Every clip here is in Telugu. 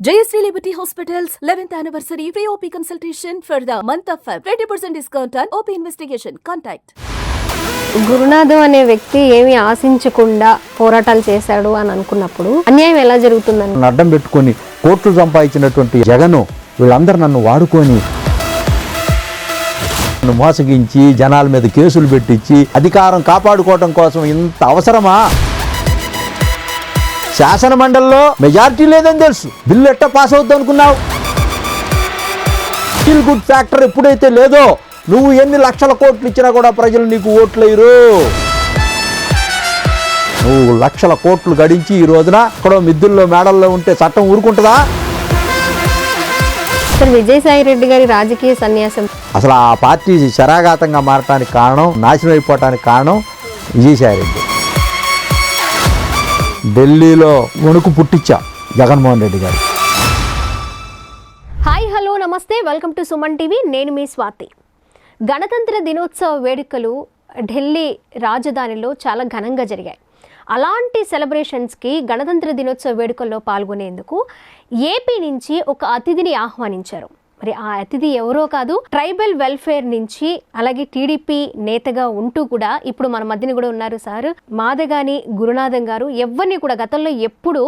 JSC Liberty Hospital's 11th anniversary free OP consultation for the month of Feb. 20% discount on OP investigation. Contact. Gurunatham అనే వ్యక్తి ఏమి ఆశించకుండా పోరాటాలు చేశాడు అని అనుకున్నప్పుడు అన్యాయం ఎలా జరుగుతుందని అడ్డం పెట్టుకొని కోట్లు సంపాదించినటువంటి జగన్ వీళ్ళందరూ నన్ను వాడుకొని మోసగించి జనాల మీద కేసులు పెట్టించి అధికారం కాపాడుకోవడం కోసం ఇంత అవసరమా? శాసన మండలిలో మెజారిటీ లేదని తెలుసు, బిల్లు ఎట్టా పాస్ అవుద్ది అనుకున్నావు? ఫీల్ గుడ్ ఫ్యాక్టర్ ఎప్పుడైతే లేదో నువ్వు ఎన్ని లక్షల కోట్లు ఇచ్చినా కూడా ప్రజలు నీకు ఓట్లేరు. నువ్వు లక్షల కోట్లు గడించి ఈ రోజున ఇక్కడ మిద్దుల్లో మేడల్లో ఉంటే చట్టం ఊరుకుంటుందా? సార్, విజయసాయి రెడ్డి గారి రాజకీయ సన్యాసం అసలు ఆ పార్టీ శరాఘాతంగా మారటానికి కారణం, నాశనం అయిపోవటానికి కారణం విజయసాయి రెడ్డి. ఢిల్లీలో వణుకు పుట్టించా జగన్మోహన్ రెడ్డి గారు. హాయ్, హలో, నమస్తే, వెల్కమ్ టు సుమన్ టీవీ. నేను మీ స్వాతి. గణతంత్ర దినోత్సవ వేడుకలు ఢిల్లీ రాజధానిలో చాలా ఘనంగా జరిగాయి. అలాంటి సెలబ్రేషన్స్కి గణతంత్ర దినోత్సవ వేడుకల్లో పాల్గొనేందుకు ఏపీ నుంచి ఒక అతిథిని ఆహ్వానించారు. మరి ఆ అతిథి ఎవరో కాదు, ట్రైబల్ వెల్ఫేర్ నుంచి అలాగే టీడీపీ నేతగా ఉంటూ కూడా ఇప్పుడు మన మధ్యన కూడా ఉన్నారు సార్ మాదగాని గురునాథం గారు. ఎవరిని కూడా గతంలో ఎప్పుడు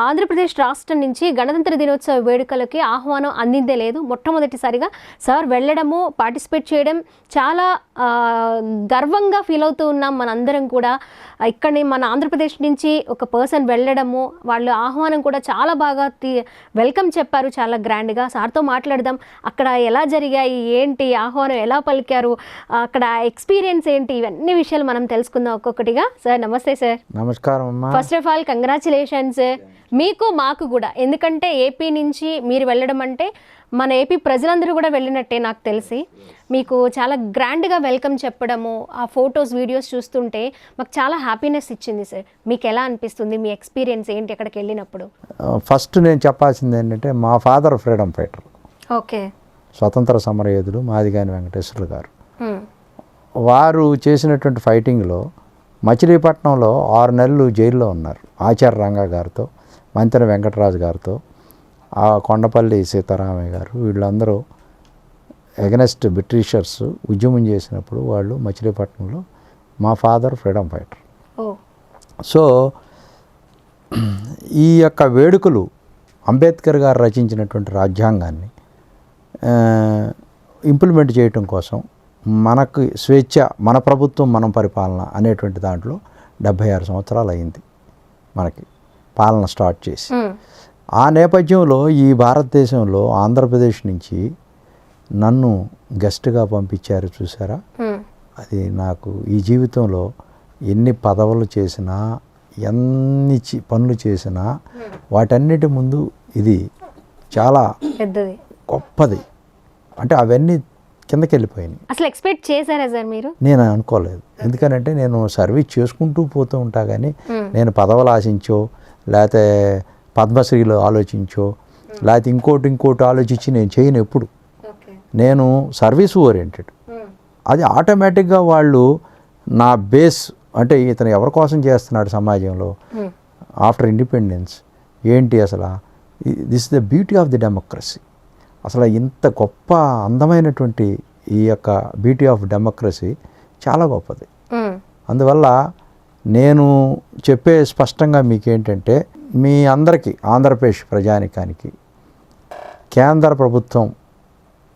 ఆంధ్రప్రదేశ్ రాష్ట్రం నుంచి గణతంత్ర దినోత్సవ వేడుకలకి ఆహ్వానం అందిందే లేదు. మొట్టమొదటిసారిగా సార్ వెళ్ళడము, పార్టిసిపేట్ చేయడం చాలా గర్వంగా ఫీల్ అవుతూ ఉన్నాం మనందరం కూడా. ఇక్కడి మన ఆంధ్రప్రదేశ్ నుంచి ఒక పర్సన్ వెళ్ళడము, వాళ్ళు ఆహ్వానం కూడా చాలా బాగా వెల్కమ్ చెప్పారు, చాలా గ్రాండ్గా. సార్తో మాట్లాడదాం, అక్కడ ఎలా జరిగాయి, ఏంటి, ఆహ్వానం ఎలా పలికారు, అక్కడ ఎక్స్పీరియన్స్ ఏంటి, ఇవన్నీ విషయాలు మనం తెలుసుకుందాం ఒక్కొక్కటిగా. సార్ నమస్తే. సార్ నమస్కారం అమ్మా. ఫస్ట్ ఆఫ్ ఆల్ కంగ్రాచులేషన్స్ మీకు, మాకు కూడా. ఎందుకంటే ఏపీ నుంచి మీరు వెళ్ళడం అంటే మన ఏపీ ప్రజలందరూ కూడా వెళ్ళినట్టే నాకు తెలిసి. మీకు చాలా గ్రాండ్గా వెల్కమ్ చెప్పడము, ఆ ఫొటోస్ వీడియోస్ చూస్తుంటే మాకు చాలా హ్యాపీనెస్ ఇచ్చింది. సార్ మీకు ఎలా అనిపిస్తుంది, మీ ఎక్స్పీరియన్స్ ఏంటి అక్కడికి వెళ్ళినప్పుడు? ఫస్ట్ నేను చెప్పాల్సింది ఏంటంటే, మా ఫాదర్ ఫ్రీడమ్ ఫైటర్, ఓకే, స్వతంత్ర సమరయోధులు మాదిగాని వెంకటేశ్వర్లు గారు. వారు చేసినటువంటి ఫైటింగ్లో మచిలీపట్నంలో 6 నెలలు జైల్లో ఉన్నారు. ఆచార్య రంగా గారితో, మంతెన వెంకటరాజు గారితో, ఆ కొండపల్లి సీతారామయ్య గారు, వీళ్ళందరూ ఎగనెస్ట్ బ్రిటిషర్స్ ఉద్యమం చేసినప్పుడు వాళ్ళు మచిలీపట్నంలో మా ఫాదర్ ఫ్రీడమ్ ఫైటర్. సో ఈ యొక్క వేడుకలు అంబేద్కర్ గారు రచించినటువంటి రాజ్యాంగాన్ని ఇంప్లిమెంట్ చేయటం కోసం మనకు స్వేచ్ఛ, మన ప్రభుత్వం మనం పరిపాలన అనేటువంటి దాంట్లో 76 సంవత్సరాలు అయింది మనకి పాలన స్టార్ట్ చేసి. ఆ నేపథ్యంలో ఈ భారతదేశంలో ఆంధ్రప్రదేశ్ నుంచి నన్ను గెస్ట్గా పంపించారు చూసారా. అది నాకు ఈ జీవితంలో ఎన్ని పదవులు చేసినా, ఎన్ని పనులు చేసినా వాటన్నిటి ముందు ఇది చాలా పెద్దది, గొప్పది. అంటే అవన్నీ కిందకి వెళ్ళిపోయినాయి. అసలు ఎక్స్పెక్ట్ చేశారా సార్ మీరు? నేను అనుకోలేదు. ఎందుకనంటే నేను సర్వీస్ చేసుకుంటూ పోతూ ఉంటా, కానీ నేను పదవులు ఆశించో, లేకపోతే పద్మశ్రీలో ఆలోచించో, లేకపోతే ఇంకోటి ఆలోచించి నేను చేయను. ఎప్పుడు నేను సర్వీస్ ఓరియంటెడ్. అది ఆటోమేటిక్గా వాళ్ళు నా బేస్ అంటే ఇతను ఎవరి కోసం చేస్తున్నాడు సమాజంలో ఆఫ్టర్ ఇండిపెండెన్స్ ఏంటి, అసలు this the beauty of the democracy. అసలు ఇంత గొప్ప అందమైనటువంటి ఈ యొక్క బ్యూటీ ఆఫ్ డెమోక్రసీ చాలా గొప్పది. అందువల్ల నేను చెప్పే స్పష్టంగా మీకేంటంటే, మీ అందరికీ, ఆంధ్రప్రదేశ్ ప్రజానికానికి కేంద్ర ప్రభుత్వం,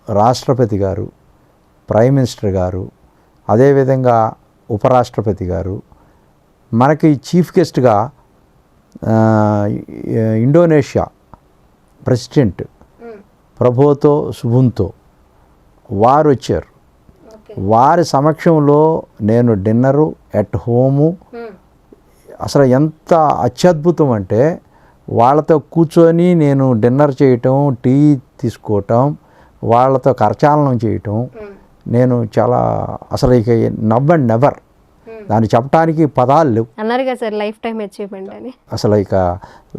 రాష్ట్రపతి గారు, ప్రైమ్ మినిస్టర్ గారు, అదేవిధంగా ఉపరాష్ట్రపతి గారు, మనకి చీఫ్ గెస్ట్గా ఇండోనేషియా ప్రెసిడెంట్ ప్రభోతో సుబుంతో వారు వచ్చారు. వారి సమక్షంలో నేను డిన్నరు ఎట్ హోము, అసలు ఎంత అత్యద్భుతం అంటే వాళ్ళతో కూర్చొని నేను డిన్నర్ చేయటం, టీ తీసుకోవటం, వాళ్ళతో కరచాలనం చేయటం, నేను చాలా అసలు ఇక నవ్ అండ్ నెవర్, దాన్ని చెప్పడానికి పదాలు లేవు. అన్నారు కదా సార్, లైఫ్ టైం అచీవ్మెంట్ అని. అసలు ఇక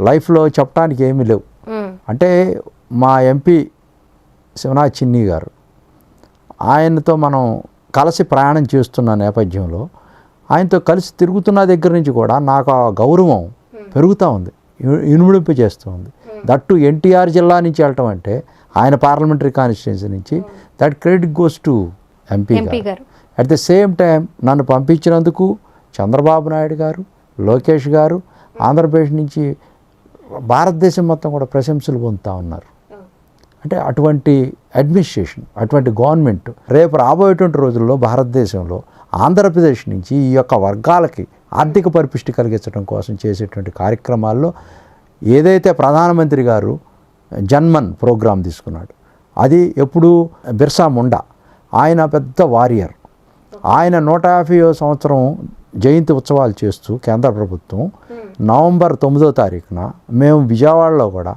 లైఫ్లో చెప్పడానికి ఏమీ లేవు. అంటే మా ఎంపీ శివనాథ్ చిన్ని గారు, ఆయనతో మనం కలిసి ప్రయాణం చేస్తున్న నేపథ్యంలో, ఆయనతో కలిసి తిరుగుతున్న దగ్గర నుంచి కూడా నాకు ఆ గౌరవం పెరుగుతూ ఉంది, ఇనుముడింపు చేస్తూ ఉంది. దట్టు ఎన్టీఆర్ జిల్లా నుంచి వెళ్ళటం అంటే ఆయన పార్లమెంటరీ కాన్స్టిట్యున్సీ నుంచి that credit goes to MP గారు. అట్ ద సేమ్ టైం నన్ను పంపించినందుకు చంద్రబాబు నాయుడు గారు, లోకేష్ గారు ఆంధ్రప్రదేశ్ నుంచి భారతదేశం మొత్తం కూడా ప్రశంసలు పొందుతూ ఉన్నారు. అంటే అటువంటి అడ్మినిస్ట్రేషన్, అటువంటి గవర్నమెంట్ రేపు రాబోయేటువంటి రోజుల్లో భారతదేశంలో ఆంధ్రప్రదేశ్ నుంచి ఈ యొక్క వర్గాలకి ఆర్థిక పరిపుష్టి కలిగించడం కోసం చేసేటువంటి కార్యక్రమాల్లో ఏదైతే ప్రధానమంత్రి గారు జన్మన్ ప్రోగ్రాం తీసుకున్నాడు, అది ఎప్పుడు బిర్సా ముండా ఆయన పెద్ద వారియర్. ఆయన 150వ సంవత్సరం జయంతి ఉత్సవాలు చేస్తూ కేంద్ర ప్రభుత్వం నవంబర్ 9వ తారీఖున మేము విజయవాడలో కూడా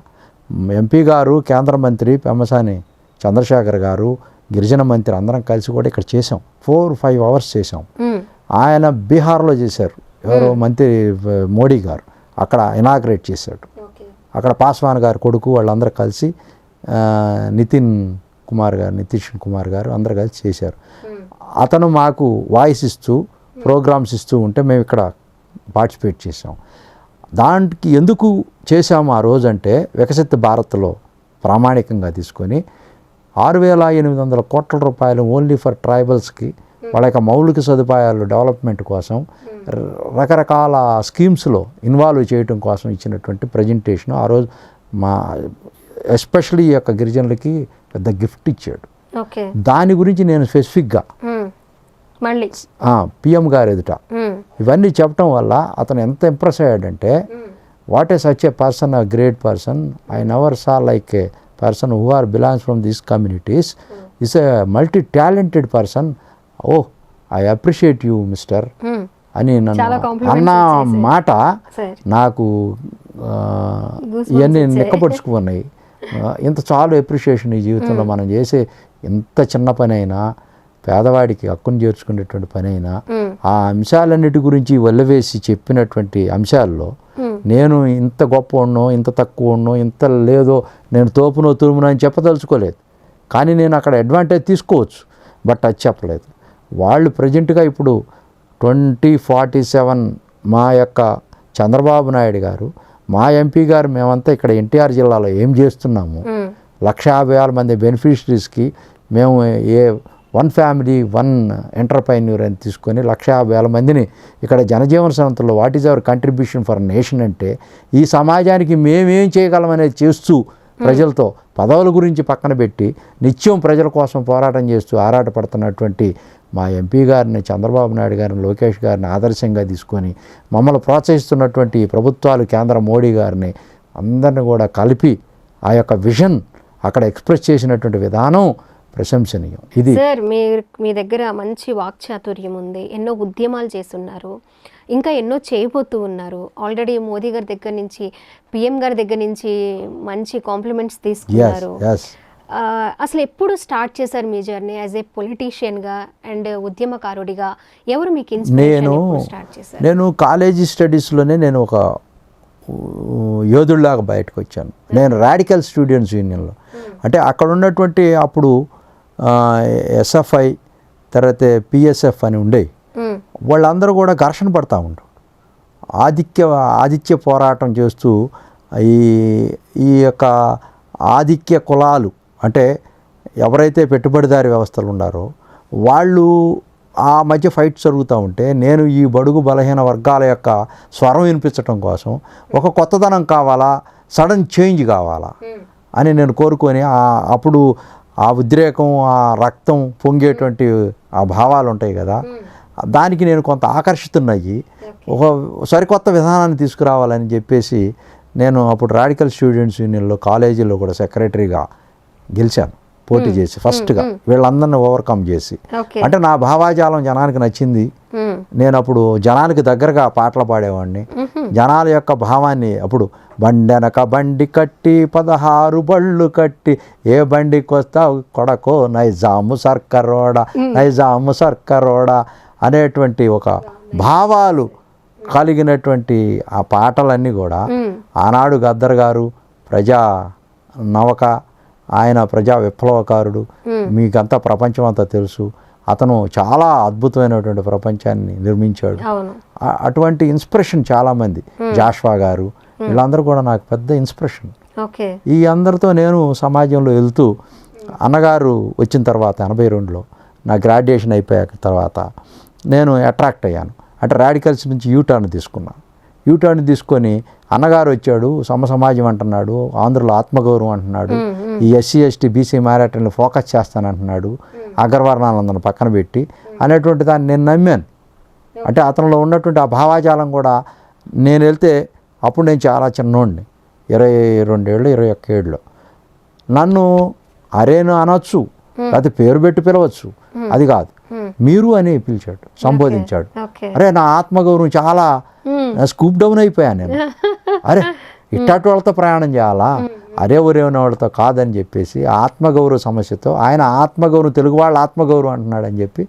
ఎంపీ గారు, కేంద్ర మంత్రి పెమ్మసాని చంద్రశేఖర్ గారు, గిరిజన మంత్రి అందరం కలిసి కూడా ఇక్కడ చేసాం. 4-5 అవర్స్ చేసాం. ఆయన బీహార్లో చేశారు, ఎవరో మంత్రి మోడీ గారు అక్కడ ఇనాగ్రేట్ చేశాడు. అక్కడ పాస్వాన్ గారు కొడుకు వాళ్ళందరూ కలిసి నితీష్ కుమార్ గారు అందరూ కలిసి చేశారు. అతను మాకు వాయిస్ ఇస్తూ ప్రోగ్రామ్స్ ఇస్తూ ఉంటే మేము ఇక్కడ పార్టిసిపేట్ చేసాం. దానికి ఎందుకు చేశాము ఆ రోజంటే వికసిత భారత్లో ప్రామాణికంగా తీసుకొని 6,800 కోట్ల రూపాయలు ఓన్లీ ఫర్ ట్రైబల్స్కి వాళ్ళ యొక్క మౌలిక సదుపాయాలు డెవలప్మెంట్ కోసం రకరకాల స్కీమ్స్లో ఇన్వాల్వ్ చేయడం కోసం ఇచ్చినటువంటి ప్రజెంటేషన్ ఆ రోజు మా ఎస్పెషల్లీ ఈ యొక్క గిరిజనులకి పెద్ద గిఫ్ట్ ఇచ్చాడు. దాని గురించి నేను స్పెసిఫిక్గా మళ్ళీ పిఎం గారు ఎదుట ఇవన్నీ చెప్పడం వల్ల అతను ఎంత ఇంప్రెస్ అయ్యాడంటే what a such a person, a great person, I never saw like a person who are belongs from these communities, is a multi talented person, oh I appreciate you mister అని నన్ను అన్న మాట నాకు ఇవన్నీ నిక్కపరుచుకున్నాయి. ఇంత చాలు అప్రిషియేషన్ ఈ జీవితంలో మనం చేసే ఎంత చిన్న పని అయినా, పేదవాడికి హక్కును చేర్చుకునేటువంటి పని అయినా, ఆ అంశాలన్నిటి గురించి వల్లవేసి చెప్పినటువంటి అంశాల్లో నేను ఇంత గొప్ప ఉన్నో, ఇంత తక్కువ ఉన్నో, ఇంత లేదో, నేను తోపునో తురుమునో అని చెప్పదలుచుకోలేదు. కానీ నేను అక్కడ అడ్వాంటేజ్ తీసుకోవచ్చు, బట్ అది చెప్పలేదు. వాళ్ళు ప్రజెంట్గా ఇప్పుడు 2047 మా యొక్క చంద్రబాబు నాయుడు గారు, మా ఎంపీ గారు, మేమంతా ఇక్కడ ఎన్టీఆర్ జిల్లాలో ఏం చేస్తున్నాము, 150,000 మంది బెనిఫిషరీస్కి మేము వన్ ఫ్యామిలీ వన్ ఎంటర్ప్రైన్యూర్ అని తీసుకొని 150,000 మందిని ఇక్కడ జనజీవన సంస్థలో what is our contribution for nation అంటే ఈ సమాజానికి మేమేం చేయగలమనేది చేస్తూ ప్రజలతో పదవుల గురించి పక్కన పెట్టి నిత్యం ప్రజల కోసం పోరాటం చేస్తూ ఆరాటపడుతున్నటువంటి మా ఎంపీ గారిని, చంద్రబాబు నాయుడు గారిని, లోకేష్ గారిని ఆదర్శంగా తీసుకొని మమ్మల్ని ప్రోత్సహిస్తున్నటువంటి ప్రభుత్వాలు, కేంద్ర మోడీ గారిని అందరిని కూడా కలిపి ఆ యొక్క విజన్ అక్కడ ఎక్స్ప్రెస్ చేసినటువంటి విధానం ప్రశంసనీయం. ఇది సార్, మీ దగ్గర మంచి వాక్చాతుర్యం ఉంది, ఎన్నో ఉద్యమాలు చేస్తున్నారు, ఇంకా ఎన్నో చేయబోతూ ఉన్నారు. ఆల్రెడీ మోదీ గారి దగ్గర నుంచి, పిఎం గారి దగ్గర నుంచి మంచి కాంప్లిమెంట్స్ తీసుకున్నారు. అసలు ఎప్పుడు స్టార్ట్ చేశారు మీ జర్నీ యాజ్ ఏ పొలిటీషియన్గా అండ్ ఉద్యమకారుడిగా? ఎవరు మీకు ఇన్స్పిరేషన్ స్టార్ట్ చేశారు? నేను కాలేజీ స్టడీస్లోనే నేను ఒక యోధుడిలాగా బయటకు వచ్చాను. నేను రాడికల్ స్టూడెంట్స్ యూనియన్లో, అంటే అక్కడ ఉన్నటువంటి అప్పుడు ఎస్ఎఫ్ఐ తర్వాత పిఎస్ఎఫ్ అని ఉండేవి. వాళ్ళందరూ కూడా ఘర్షణ పడతా ఉంటారు, ఆధిక్య పోరాటం చేస్తూ ఈ యొక్క ఆధిక్య కులాలు, అంటే ఎవరైతే పెట్టుబడిదారి వ్యవస్థలు ఉన్నారో వాళ్ళు ఆ మధ్య ఫైట్ జరుగుతూ ఉంటే నేను ఈ బడుగు బలహీన వర్గాల యొక్క స్వరం వినిపించడం కోసం ఒక కొత్తదనం కావాలా, సడన్ చేంజ్ కావాలా అని నేను కోరుకొని అప్పుడు ఆ ఉద్రేకం, ఆ రక్తం పొంగేటువంటి ఆ భావాలు ఉంటాయి కదా, దానికి నేను కొంత ఆకర్షితున్నాయి. ఒక సరికొత్త విధానాన్ని తీసుకురావాలని చెప్పేసి నేను అప్పుడు రాడికల్ స్టూడెంట్స్ యూనియన్లో కాలేజీలో కూడా సెక్రటరీగా గెలిచాను, పోటీ చేసి ఫస్ట్గా వీళ్ళందరినీ ఓవర్కమ్ చేసి. అంటే నా భావాజాలం జనానికి నచ్చింది. నేను అప్పుడు జనానికి దగ్గరగా పాటలు పాడేవాడిని. జనాల యొక్క భావాన్ని అప్పుడు బండెనక బండి కట్టి 16 బళ్ళు కట్టి ఏ బండికి వస్తావు కొడకో నైజాము సర్కరోడా అనేటువంటి ఒక భావాలు కలిగినటువంటి ఆ పాటలన్నీ కూడా ఆనాడు గద్దర్ గారు ప్రజా నవక, ఆయన ప్రజా విప్లవకారుడు, మీకంతా ప్రపంచం అంతా తెలుసు. అతను చాలా అద్భుతమైనటువంటి ప్రపంచాన్ని నిర్మించాడు. అటువంటి ఇన్స్పిరేషన్ చాలామంది, జాష్వా గారు వీళ్ళందరూ కూడా నాకు పెద్ద ఇన్స్పిరేషన్. ఓకే. ఈ అందరితో నేను సమాజంలో వెళ్తూ అన్నగారు వచ్చిన తర్వాత 82లో నా గ్రాడ్యుయేషన్ అయిపోయాక తర్వాత నేను అట్రాక్ట్ అయ్యాను. అంటే రాడికల్స్ నుంచి యూటర్న్ తీసుకున్నాను. యూటర్న్ తీసుకొని అన్నగారు వచ్చాడు, సమాజం అంటున్నాడు, ఆంధ్రలో ఆత్మగౌరవం అంటున్నాడు, ఈ ఎస్సీ ఎస్టీ బీసీ మైనారిటీని ఫోకస్ చేస్తానంటున్నాడు, అగ్రవర్ణాలందరిని పక్కన పెట్టి అనేటువంటి దాన్ని నేను నమ్మాను. అంటే అతనిలో ఉన్నటువంటి ఆ భావాజాలం కూడా నేను వెళ్తే అప్పుడు నేను చాలా చిన్నోడిని, 22 ఏళ్ళు 21 ఏళ్ళు. నన్ను అరేను అనొచ్చు, లేకపోతే పేరు పెట్టి పిలవచ్చు, అది కాదు, మీరు అని పిలిచాడు, సంబోధించాడు. అరే నా ఆత్మగౌరవం చాలా స్కూప్ డౌన్ అయిపోయాను నేను. అరే ఇట్టాటి వాళ్ళతో ప్రయాణం చేయాలా, అరే ఒరేన వాళ్ళతో కాదని చెప్పేసి ఆత్మగౌరవ సమస్యతో ఆయన ఆత్మగౌరవం, తెలుగు వాళ్ళ ఆత్మగౌరవం అంటున్నాడని చెప్పి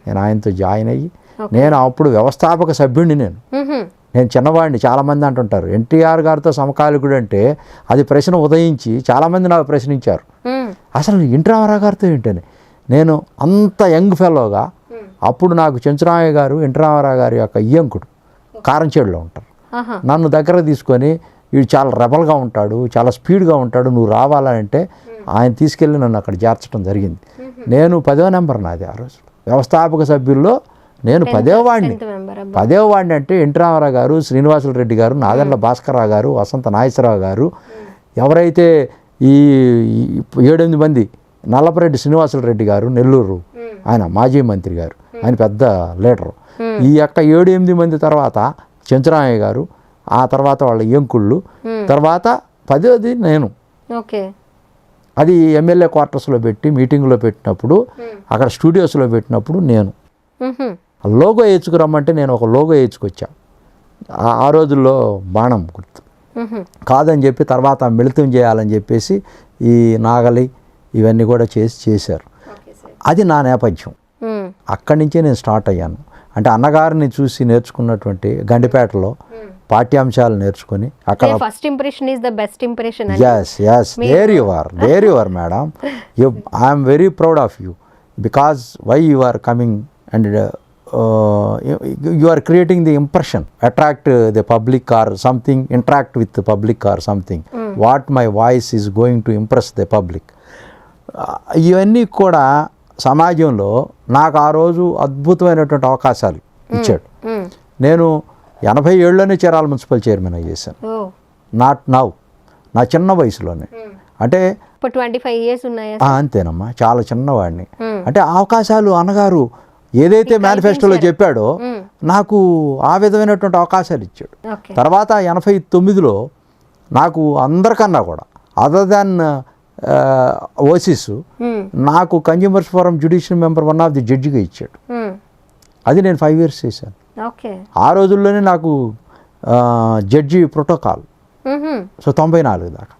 నేను ఆయనతో జాయిన్ అయ్యి, నేను అప్పుడు వ్యవస్థాపక సభ్యుడిని. నేను చిన్నవాడిని. చాలామంది అంటుంటారు ఎన్టీఆర్ గారితో సమకాలికుడు అంటే అది ప్రశ్న ఉదయించి చాలామంది నాకు ప్రశ్నించారు, అసలు ఎన్టీ రామారావు గారితో ఏంటని. నేను అంత యంగ్ ఫెలోగా అప్పుడు నాకు చెంచురామయ్య గారు ఎన్టీ రామారావు గారి యొక్క ఇయ్యంకుడు కారంచేడులో ఉంటారు. నన్ను దగ్గర తీసుకొని వీడు చాలా రెబల్గా ఉంటాడు, చాలా స్పీడ్గా ఉంటాడు, నువ్వు రావాలంటే ఆయన తీసుకెళ్ళి నన్ను అక్కడ చేర్చడం జరిగింది. నేను 10వ నెంబర్ నాది ఆ రోజు వ్యవస్థాపక సభ్యుల్లో. నేను 10వ వాడిని అంటే ఎన్టీ రామారావు గారు, శ్రీనివాసులు రెడ్డి గారు, నాదెండ్ల భాస్కరరావు గారు, వసంత నాగేశ్వరరావు గారు, ఎవరైతే ఈ 7-8 మంది, నల్లపరెడ్డి శ్రీనివాసులు రెడ్డి గారు నెల్లూరు, ఆయన మాజీ మంత్రి గారు, ఆయన పెద్ద లీడరు, ఈ యొక్క 7-8 మంది తర్వాత చెంచురామయ్య గారు, ఆ తర్వాత వాళ్ళ ఎంకుళ్ళు, తర్వాత 10వది నేను. అది ఎమ్మెల్యే క్వార్టర్స్లో పెట్టి మీటింగ్లో పెట్టినప్పుడు, అక్కడ స్టూడియోస్లో పెట్టినప్పుడు నేను లోగో వేయించుకురమ్మంటే నేను ఒక లోగో వేయించుకొచ్చా. ఆ రోజుల్లో బాణం గుర్తు కాదని చెప్పి తర్వాత మిళితం చేయాలని చెప్పేసి ఈ నాగలి ఇవన్నీ కూడా చేశారు. అది నా నేపథ్యం. అక్కడి నుంచే నేను స్టార్ట్ అయ్యాను. అంటే అన్నగారిని చూసి నేర్చుకున్నటువంటి గండిపేటలో పాఠ్యాంశాలు నేర్చుకుని అక్కడ first impression is the best impression. yes there you are madam. I am very proud of you because why you are coming and you are creating the impression, attract the public or something, interact with the public or something. What my voice is going to impress the public. ఇవన్నీ కూడా సమాజంలో నాకు ఆ రోజు అద్భుతమైనటువంటి అవకాశాలు ఇచ్చాడు. నేను 87లోనే చీరాల మున్సిపల్ చైర్మన్ అయ్యేసాను. నాట్ నౌ, నా చిన్న వయసులోనే. అంటే 25 years ఉన్నాయా? అంతేనమ్మా, చాలా చిన్నవాడిని. అంటే అవకాశాలు అన్నగారు ఏదైతే మేనిఫెస్టోలో చెప్పాడో నాకు ఆ విధమైనటువంటి అవకాశాలు ఇచ్చాడు. తర్వాత 89లో నాకు అందరికన్నా కూడా అదర్ దాన్ ఓసిస్ నాకు consumers forum judicial member 1 of the జడ్జిగా ఇచ్చాడు. అది నేను 5 years చేశాను. ఆ రోజుల్లోనే నాకు జడ్జి ప్రోటోకాల్, సో 94 దాకా.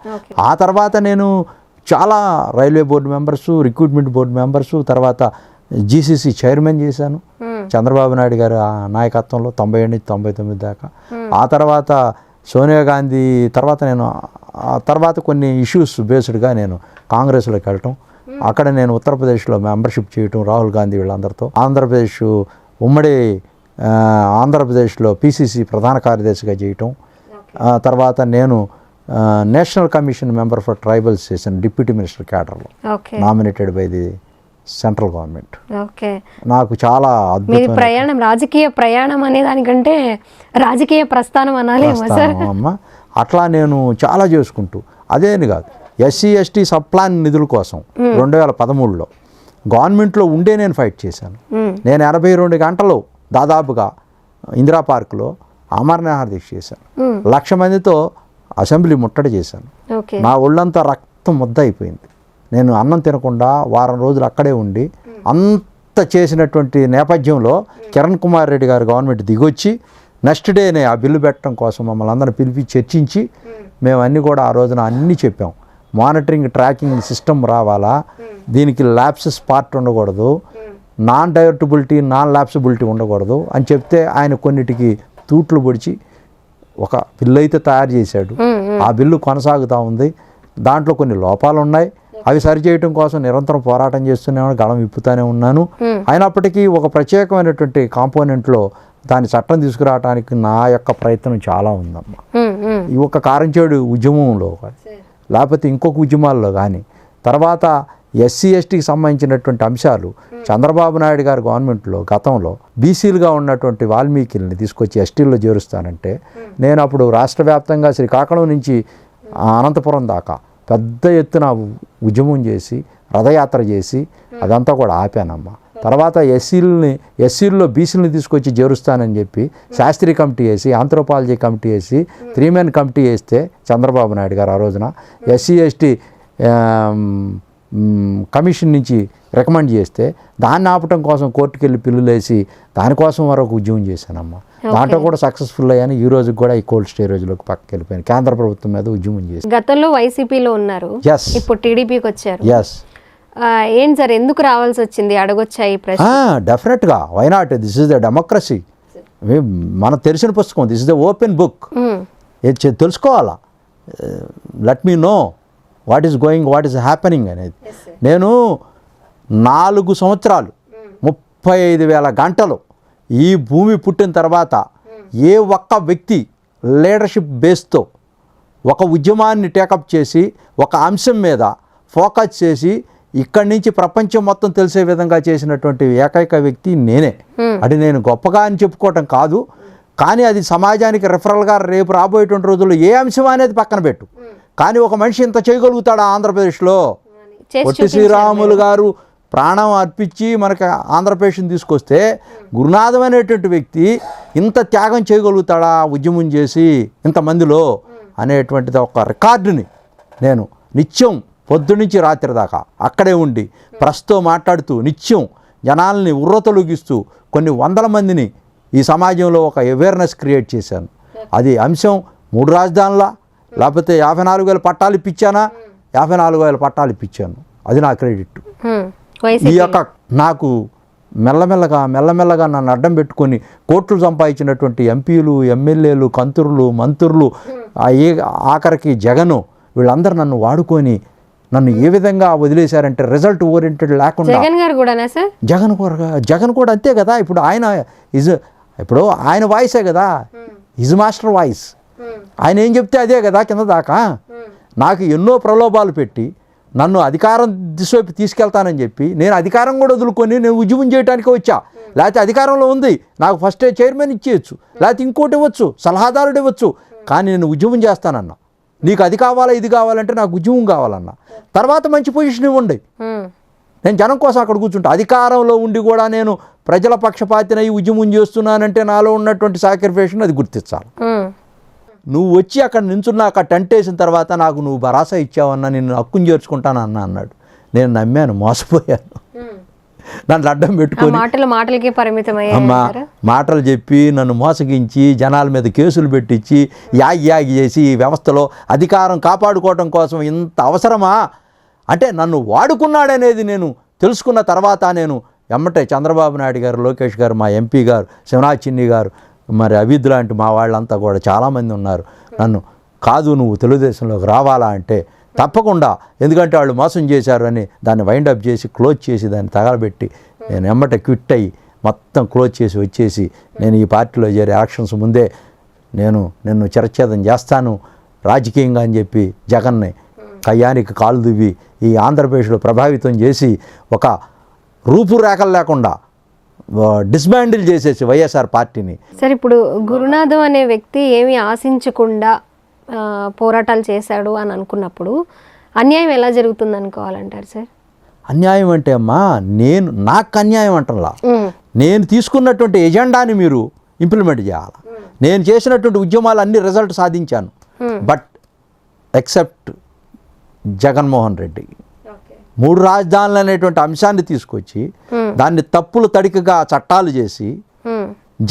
ఆ తర్వాత నేను చాలా railway board members, recruitment board members, తర్వాత జీసీసీ చైర్మన్ చేశాను చంద్రబాబు నాయుడు గారి నాయకత్వంలో 97-99 దాకా. ఆ తర్వాత సోనియా గాంధీ తర్వాత నేను తర్వాత కొన్ని ఇష్యూస్ బేస్డ్గా నేను కాంగ్రెస్లోకి వెళ్ళటం, అక్కడ నేను ఉత్తరప్రదేశ్లో మెంబర్షిప్ చేయటం రాహుల్ గాంధీ వీళ్ళందరితో, ఆంధ్రప్రదేశ్ ఉమ్మడి ఆంధ్రప్రదేశ్లో పిసిసి ప్రధాన కార్యదర్శిగా చేయటం, తర్వాత నేను national commission member for tribals చేశాను డిప్యూటీ మినిస్టర్ క్యాడర్లో, nominated by the central government. నాకు చాలా అద్భుతమైన ప్రయాణం, రాజకీయ ప్రయాణం అనే దానికంటే రాజకీయ ప్రస్థానం అనాలి అమ్మ. అట్లా నేను చాలా చేసుకుంటూ, అదేని కాదు, ఎస్సీ ఎస్టీ సబ్ ప్లాన్ నిధుల కోసం 2013లో గవర్నమెంట్లో ఉండే నేను ఫైట్ చేశాను. నేను 82 గంటలు దాదాపుగా ఇందిరా పార్కులో అమరనాథ దీక్ష చేశాను. 1,00,000 మందితో అసెంబ్లీ ముట్టడి చేశాను. నా ఒళ్ళంతా రక్తం ముద్ద అయిపోయింది. నేను అన్నం తినకుండా వారం రోజులు అక్కడే ఉండి అంత చేసినటువంటి నేపథ్యంలో కిరణ్ కుమార్ రెడ్డి గారు గవర్నమెంట్ దిగొచ్చి నెక్స్ట్ డేనే ఆ బిల్లు పెట్టడం కోసం మమ్మల్ని అందరిని పిలిపి చర్చించి మేము అన్నీ కూడా ఆ రోజున అన్నీ చెప్పాం. మానిటరింగ్ ట్రాకింగ్ సిస్టమ్ రావాలా, దీనికి ల్యాప్సెస్ పార్ట్ ఉండకూడదు, నాన్ డైవర్టబిలిటీ నాన్ ల్యాప్సబిలిటీ ఉండకూడదు అని చెప్తే ఆయన కొన్నిటికి తూట్లు పొడిచి ఒక బిల్లు అయితే తయారు చేశాడు. ఆ బిల్లు కొనసాగుతూ ఉంది. దాంట్లో కొన్ని లోపాలు ఉన్నాయి, అవి సరిచేయటం కోసం నిరంతరం పోరాటం చేస్తున్నాను, గళం విప్పుతూనే ఉన్నాను. అయినప్పటికీ ఒక ప్రత్యేకమైనటువంటి కాంపోనెంట్లో దాని చట్టం తీసుకురావడానికి నా యొక్క ప్రయత్నం చాలా ఉందమ్మా. ఈ ఒక కారంచేడు ఉద్యమంలో లేకపోతే ఇంకొక ఉద్యమాల్లో కానీ, తర్వాత ఎస్సీ ఎస్టీకి సంబంధించినటువంటి అంశాలు చంద్రబాబు నాయుడు గారి గవర్నమెంట్లో గతంలో బీసీలుగా ఉన్నటువంటి వాల్మీకిల్ని తీసుకొచ్చి ఎస్టీల్లో చేరుస్తానంటే నేను అప్పుడు రాష్ట్ర వ్యాప్తంగా శ్రీకాకుళం నుంచి అనంతపురం దాకా పెద్ద ఎత్తున ఉద్యమం చేసి రథయాత్ర చేసి అదంతా కూడా ఆపానమ్మా. తర్వాత ఎస్సీల్లో బీసీలని తీసుకొచ్చి చేరుస్తానని చెప్పి శాస్త్రీ కమిటీ వేసి, ఆంథ్రోపాలజీ కమిటీ వేసి, 3 మెన్ కమిటీ వేస్తే చంద్రబాబు నాయుడు గారు ఆ రోజున ఎస్సీ ఎస్టీ కమిషన్ నుంచి రికమెండ్ చేస్తే దాన్ని ఆపటం కోసం కోర్టుకు వెళ్ళి పిల్లులు వేసి దానికోసం మరొక ఉద్యమం చేశానమ్మా. దాంట్లో కూడా సక్సెస్ఫుల్ అయ్యాను. ఈ రోజుకి కూడా ఈ కోల్డ్ స్టోరేజ్లోకి పక్కకి వెళ్ళిపోయాను. కేంద్ర ప్రభుత్వం మీద ఉద్యమం చేసి. గతంలో వైసీపీలో ఉన్నారు, ఇప్పుడు టీడీపీకి వచ్చారు. ఏంటి సార్, ఎందుకు రావాల్సి వచ్చింది, అడగొచ్చాయి ప్రశ్న? డెఫినెట్గా, why not? This is the democracy. మనకు తెలిసిన పుస్తకం, this is the open book. తెలుసుకోవాలా, let me know what is going, what is happening అనేది. నేను 4 సంవత్సరాలు 35,000 గంటలు ఈ భూమి పుట్టిన తర్వాత ఏ ఒక్క వ్యక్తి లీడర్షిప్ బేస్తో ఒక ఉద్యమాన్ని టేకప్ చేసి ఒక అంశం మీద ఫోకస్ చేసి ఇక్కడి నుంచి ప్రపంచం మొత్తం తెలిసే విధంగా చేసినటువంటి ఏకైక వ్యక్తి నేనే. అది నేను గొప్పగా అని చెప్పుకోవటం కాదు, కానీ అది సమాజానికి రెఫరల్గా రేపు రాబోయేటువంటి రోజుల్లో ఏ అంశం అనేది పక్కన పెట్టు, కానీ ఒక మనిషి ఇంత చేయగలుగుతాడా ఆంధ్రప్రదేశ్లో? పొట్టి శ్రీరాములు గారు ప్రాణం అర్పించి మనకి ఆంధ్రప్రదేశ్ని తీసుకొస్తే గురునాథం అనేటువంటి వ్యక్తి ఇంత త్యాగం చేయగలుగుతాడా ఉద్యమం చేసి ఇంతమందిలో అనేటువంటిది ఒక రికార్డుని నేను నిత్యం పొద్దునుంచి రాత్రి దాకా అక్కడే ఉండి ప్రెస్తో మాట్లాడుతూ నిత్యం జనాల్ని ఉర్రతొలగిస్తూ కొన్ని 100 మందిని ఈ సమాజంలో ఒక అవేర్నెస్ క్రియేట్ చేశాను. అది అంశం 3 రాజధానుల, లేకపోతే 54,000 పట్టాలు ఇప్పించానా, 54,000 పట్టాలు ఇప్పించాను. అది నా క్రెడిట్. ఈ యొక్క నాకు మెల్లమెల్లగా నన్ను అడ్డం పెట్టుకొని కోట్లు సంపాదించినటువంటి ఎంపీలు, ఎమ్మెల్యేలు, మంత్రులు, ఆఖరికి జగను, వీళ్ళందరూ నన్ను వాడుకొని నన్ను ఏ విధంగా వదిలేశారంటే రిజల్ట్ ఓరియంటెడ్ లేకుండా. జగన్ కూడా అంతే కదా. ఇప్పుడు ఆయన వాయిసే కదా, ఈజ్ మాస్టర్ వాయిస్. ఆయన ఏం చెప్తే అదే కదా కింద దాకా. నాకు ఎన్నో ప్రలోభాలు పెట్టి నన్ను అధికారం దిశవైపు తీసుకెళ్తానని చెప్పి నేను అధికారం కూడా వదులుకొని నేను ఉద్యమం చేయడానికి వచ్చా. లేకపోతే అధికారంలో ఉంది, నాకు ఫస్ట్ చైర్మన్ ఇచ్చేయచ్చు, లేకపోతే ఇంకోటి ఇవ్వచ్చు, సలహాదారుడు ఇవ్వచ్చు, కానీ నేను ఉద్యమం చేస్తానన్నా. నీకు అది కావాలా ఇది కావాలంటే నాకు ఉద్యమం కావాలన్నా. తర్వాత మంచి పొజిషన్ ఇవ్వండి, నేను జనం కోసం అక్కడ కూర్చుంటా. అధికారంలో ఉండి కూడా నేను ప్రజల పక్షపాతినై ఉద్యమం చేస్తున్నానంటే నాలో ఉన్నటువంటి సాక్రిఫికేషన్ అది గుర్తించాలి. నువ్వు వచ్చి అక్కడ నించున్నాక టెంట్ వేసిన తర్వాత నాకు నువ్వు భరాసా ఇచ్చావన్నా, నిన్ను హక్కును చేర్చుకుంటానన్నా అన్నాడు. నేను నమ్మాను, మోసపోయాను. నన్ను అడ్డం పెట్టుకొని మాటలు చెప్పి నన్ను మోసగించి జనాల మీద కేసులు పెట్టించి యాగి చేసి ఈ వ్యవస్థలో అధికారం కాపాడుకోవటం కోసం ఇంత అవసరమా అంటే నన్ను వాడుకున్నాడనేది నేను తెలుసుకున్న తర్వాత నేను ఎమ్మటే చంద్రబాబు నాయుడు గారు, లోకేష్ గారు, మా ఎంపీ గారు, శివనాథ్ చిన్ని గారు, మరి అవిద్ లాంటి మా వాళ్ళంతా కూడా చాలామంది ఉన్నారు. నన్ను కాదు నువ్వు తెలుగుదేశంలోకి రావాలా అంటే తప్పకుండా, ఎందుకంటే వాళ్ళు మోసం చేశారు అని దాన్ని వైండప్ చేసి క్లోజ్ చేసి దాన్ని తగలబెట్టి నేను ఎమ్మటే క్విట్ అయ్యి మొత్తం క్లోజ్ చేసి వచ్చేసి నేను ఈ పార్టీలో చేరే ఎలక్షన్స్ ముందే నిన్ను చిరచ్ఛేదం చేస్తాను రాజకీయంగా అని చెప్పి జగన్ని కయ్యానికి కాలు దువ్వి ఈ ఆంధ్రప్రదేశ్లో ప్రభావితం చేసి ఒక రూపురేఖలు లేకుండా డిస్మాండిల్ చేసేసి వైఎస్ఆర్ పార్టీని. సార్, ఇప్పుడు గురునాథం అనే వ్యక్తి ఏమీ ఆశించకుండా పోరాటాలు చేశాడు అని అనుకున్నప్పుడు అన్యాయం ఎలా జరుగుతుంది అనుకోవాలంటారు సార్? అన్యాయం అంటే అమ్మా, నాకు అన్యాయం అంటలా, నేను తీసుకున్నటువంటి ఎజెండాని మీరు ఇంప్లిమెంట్ చేయాలి. నేను చేసినటువంటి ఉద్యమాలు అన్ని రిజల్ట్ సాధించాను, బట్ ఎక్సెప్ట్ జగన్మోహన్ రెడ్డి 3 రాజధానులు అనేటువంటి అంశాన్ని తీసుకొచ్చి దాన్ని తప్పులు తడికగా చట్టాలు చేసి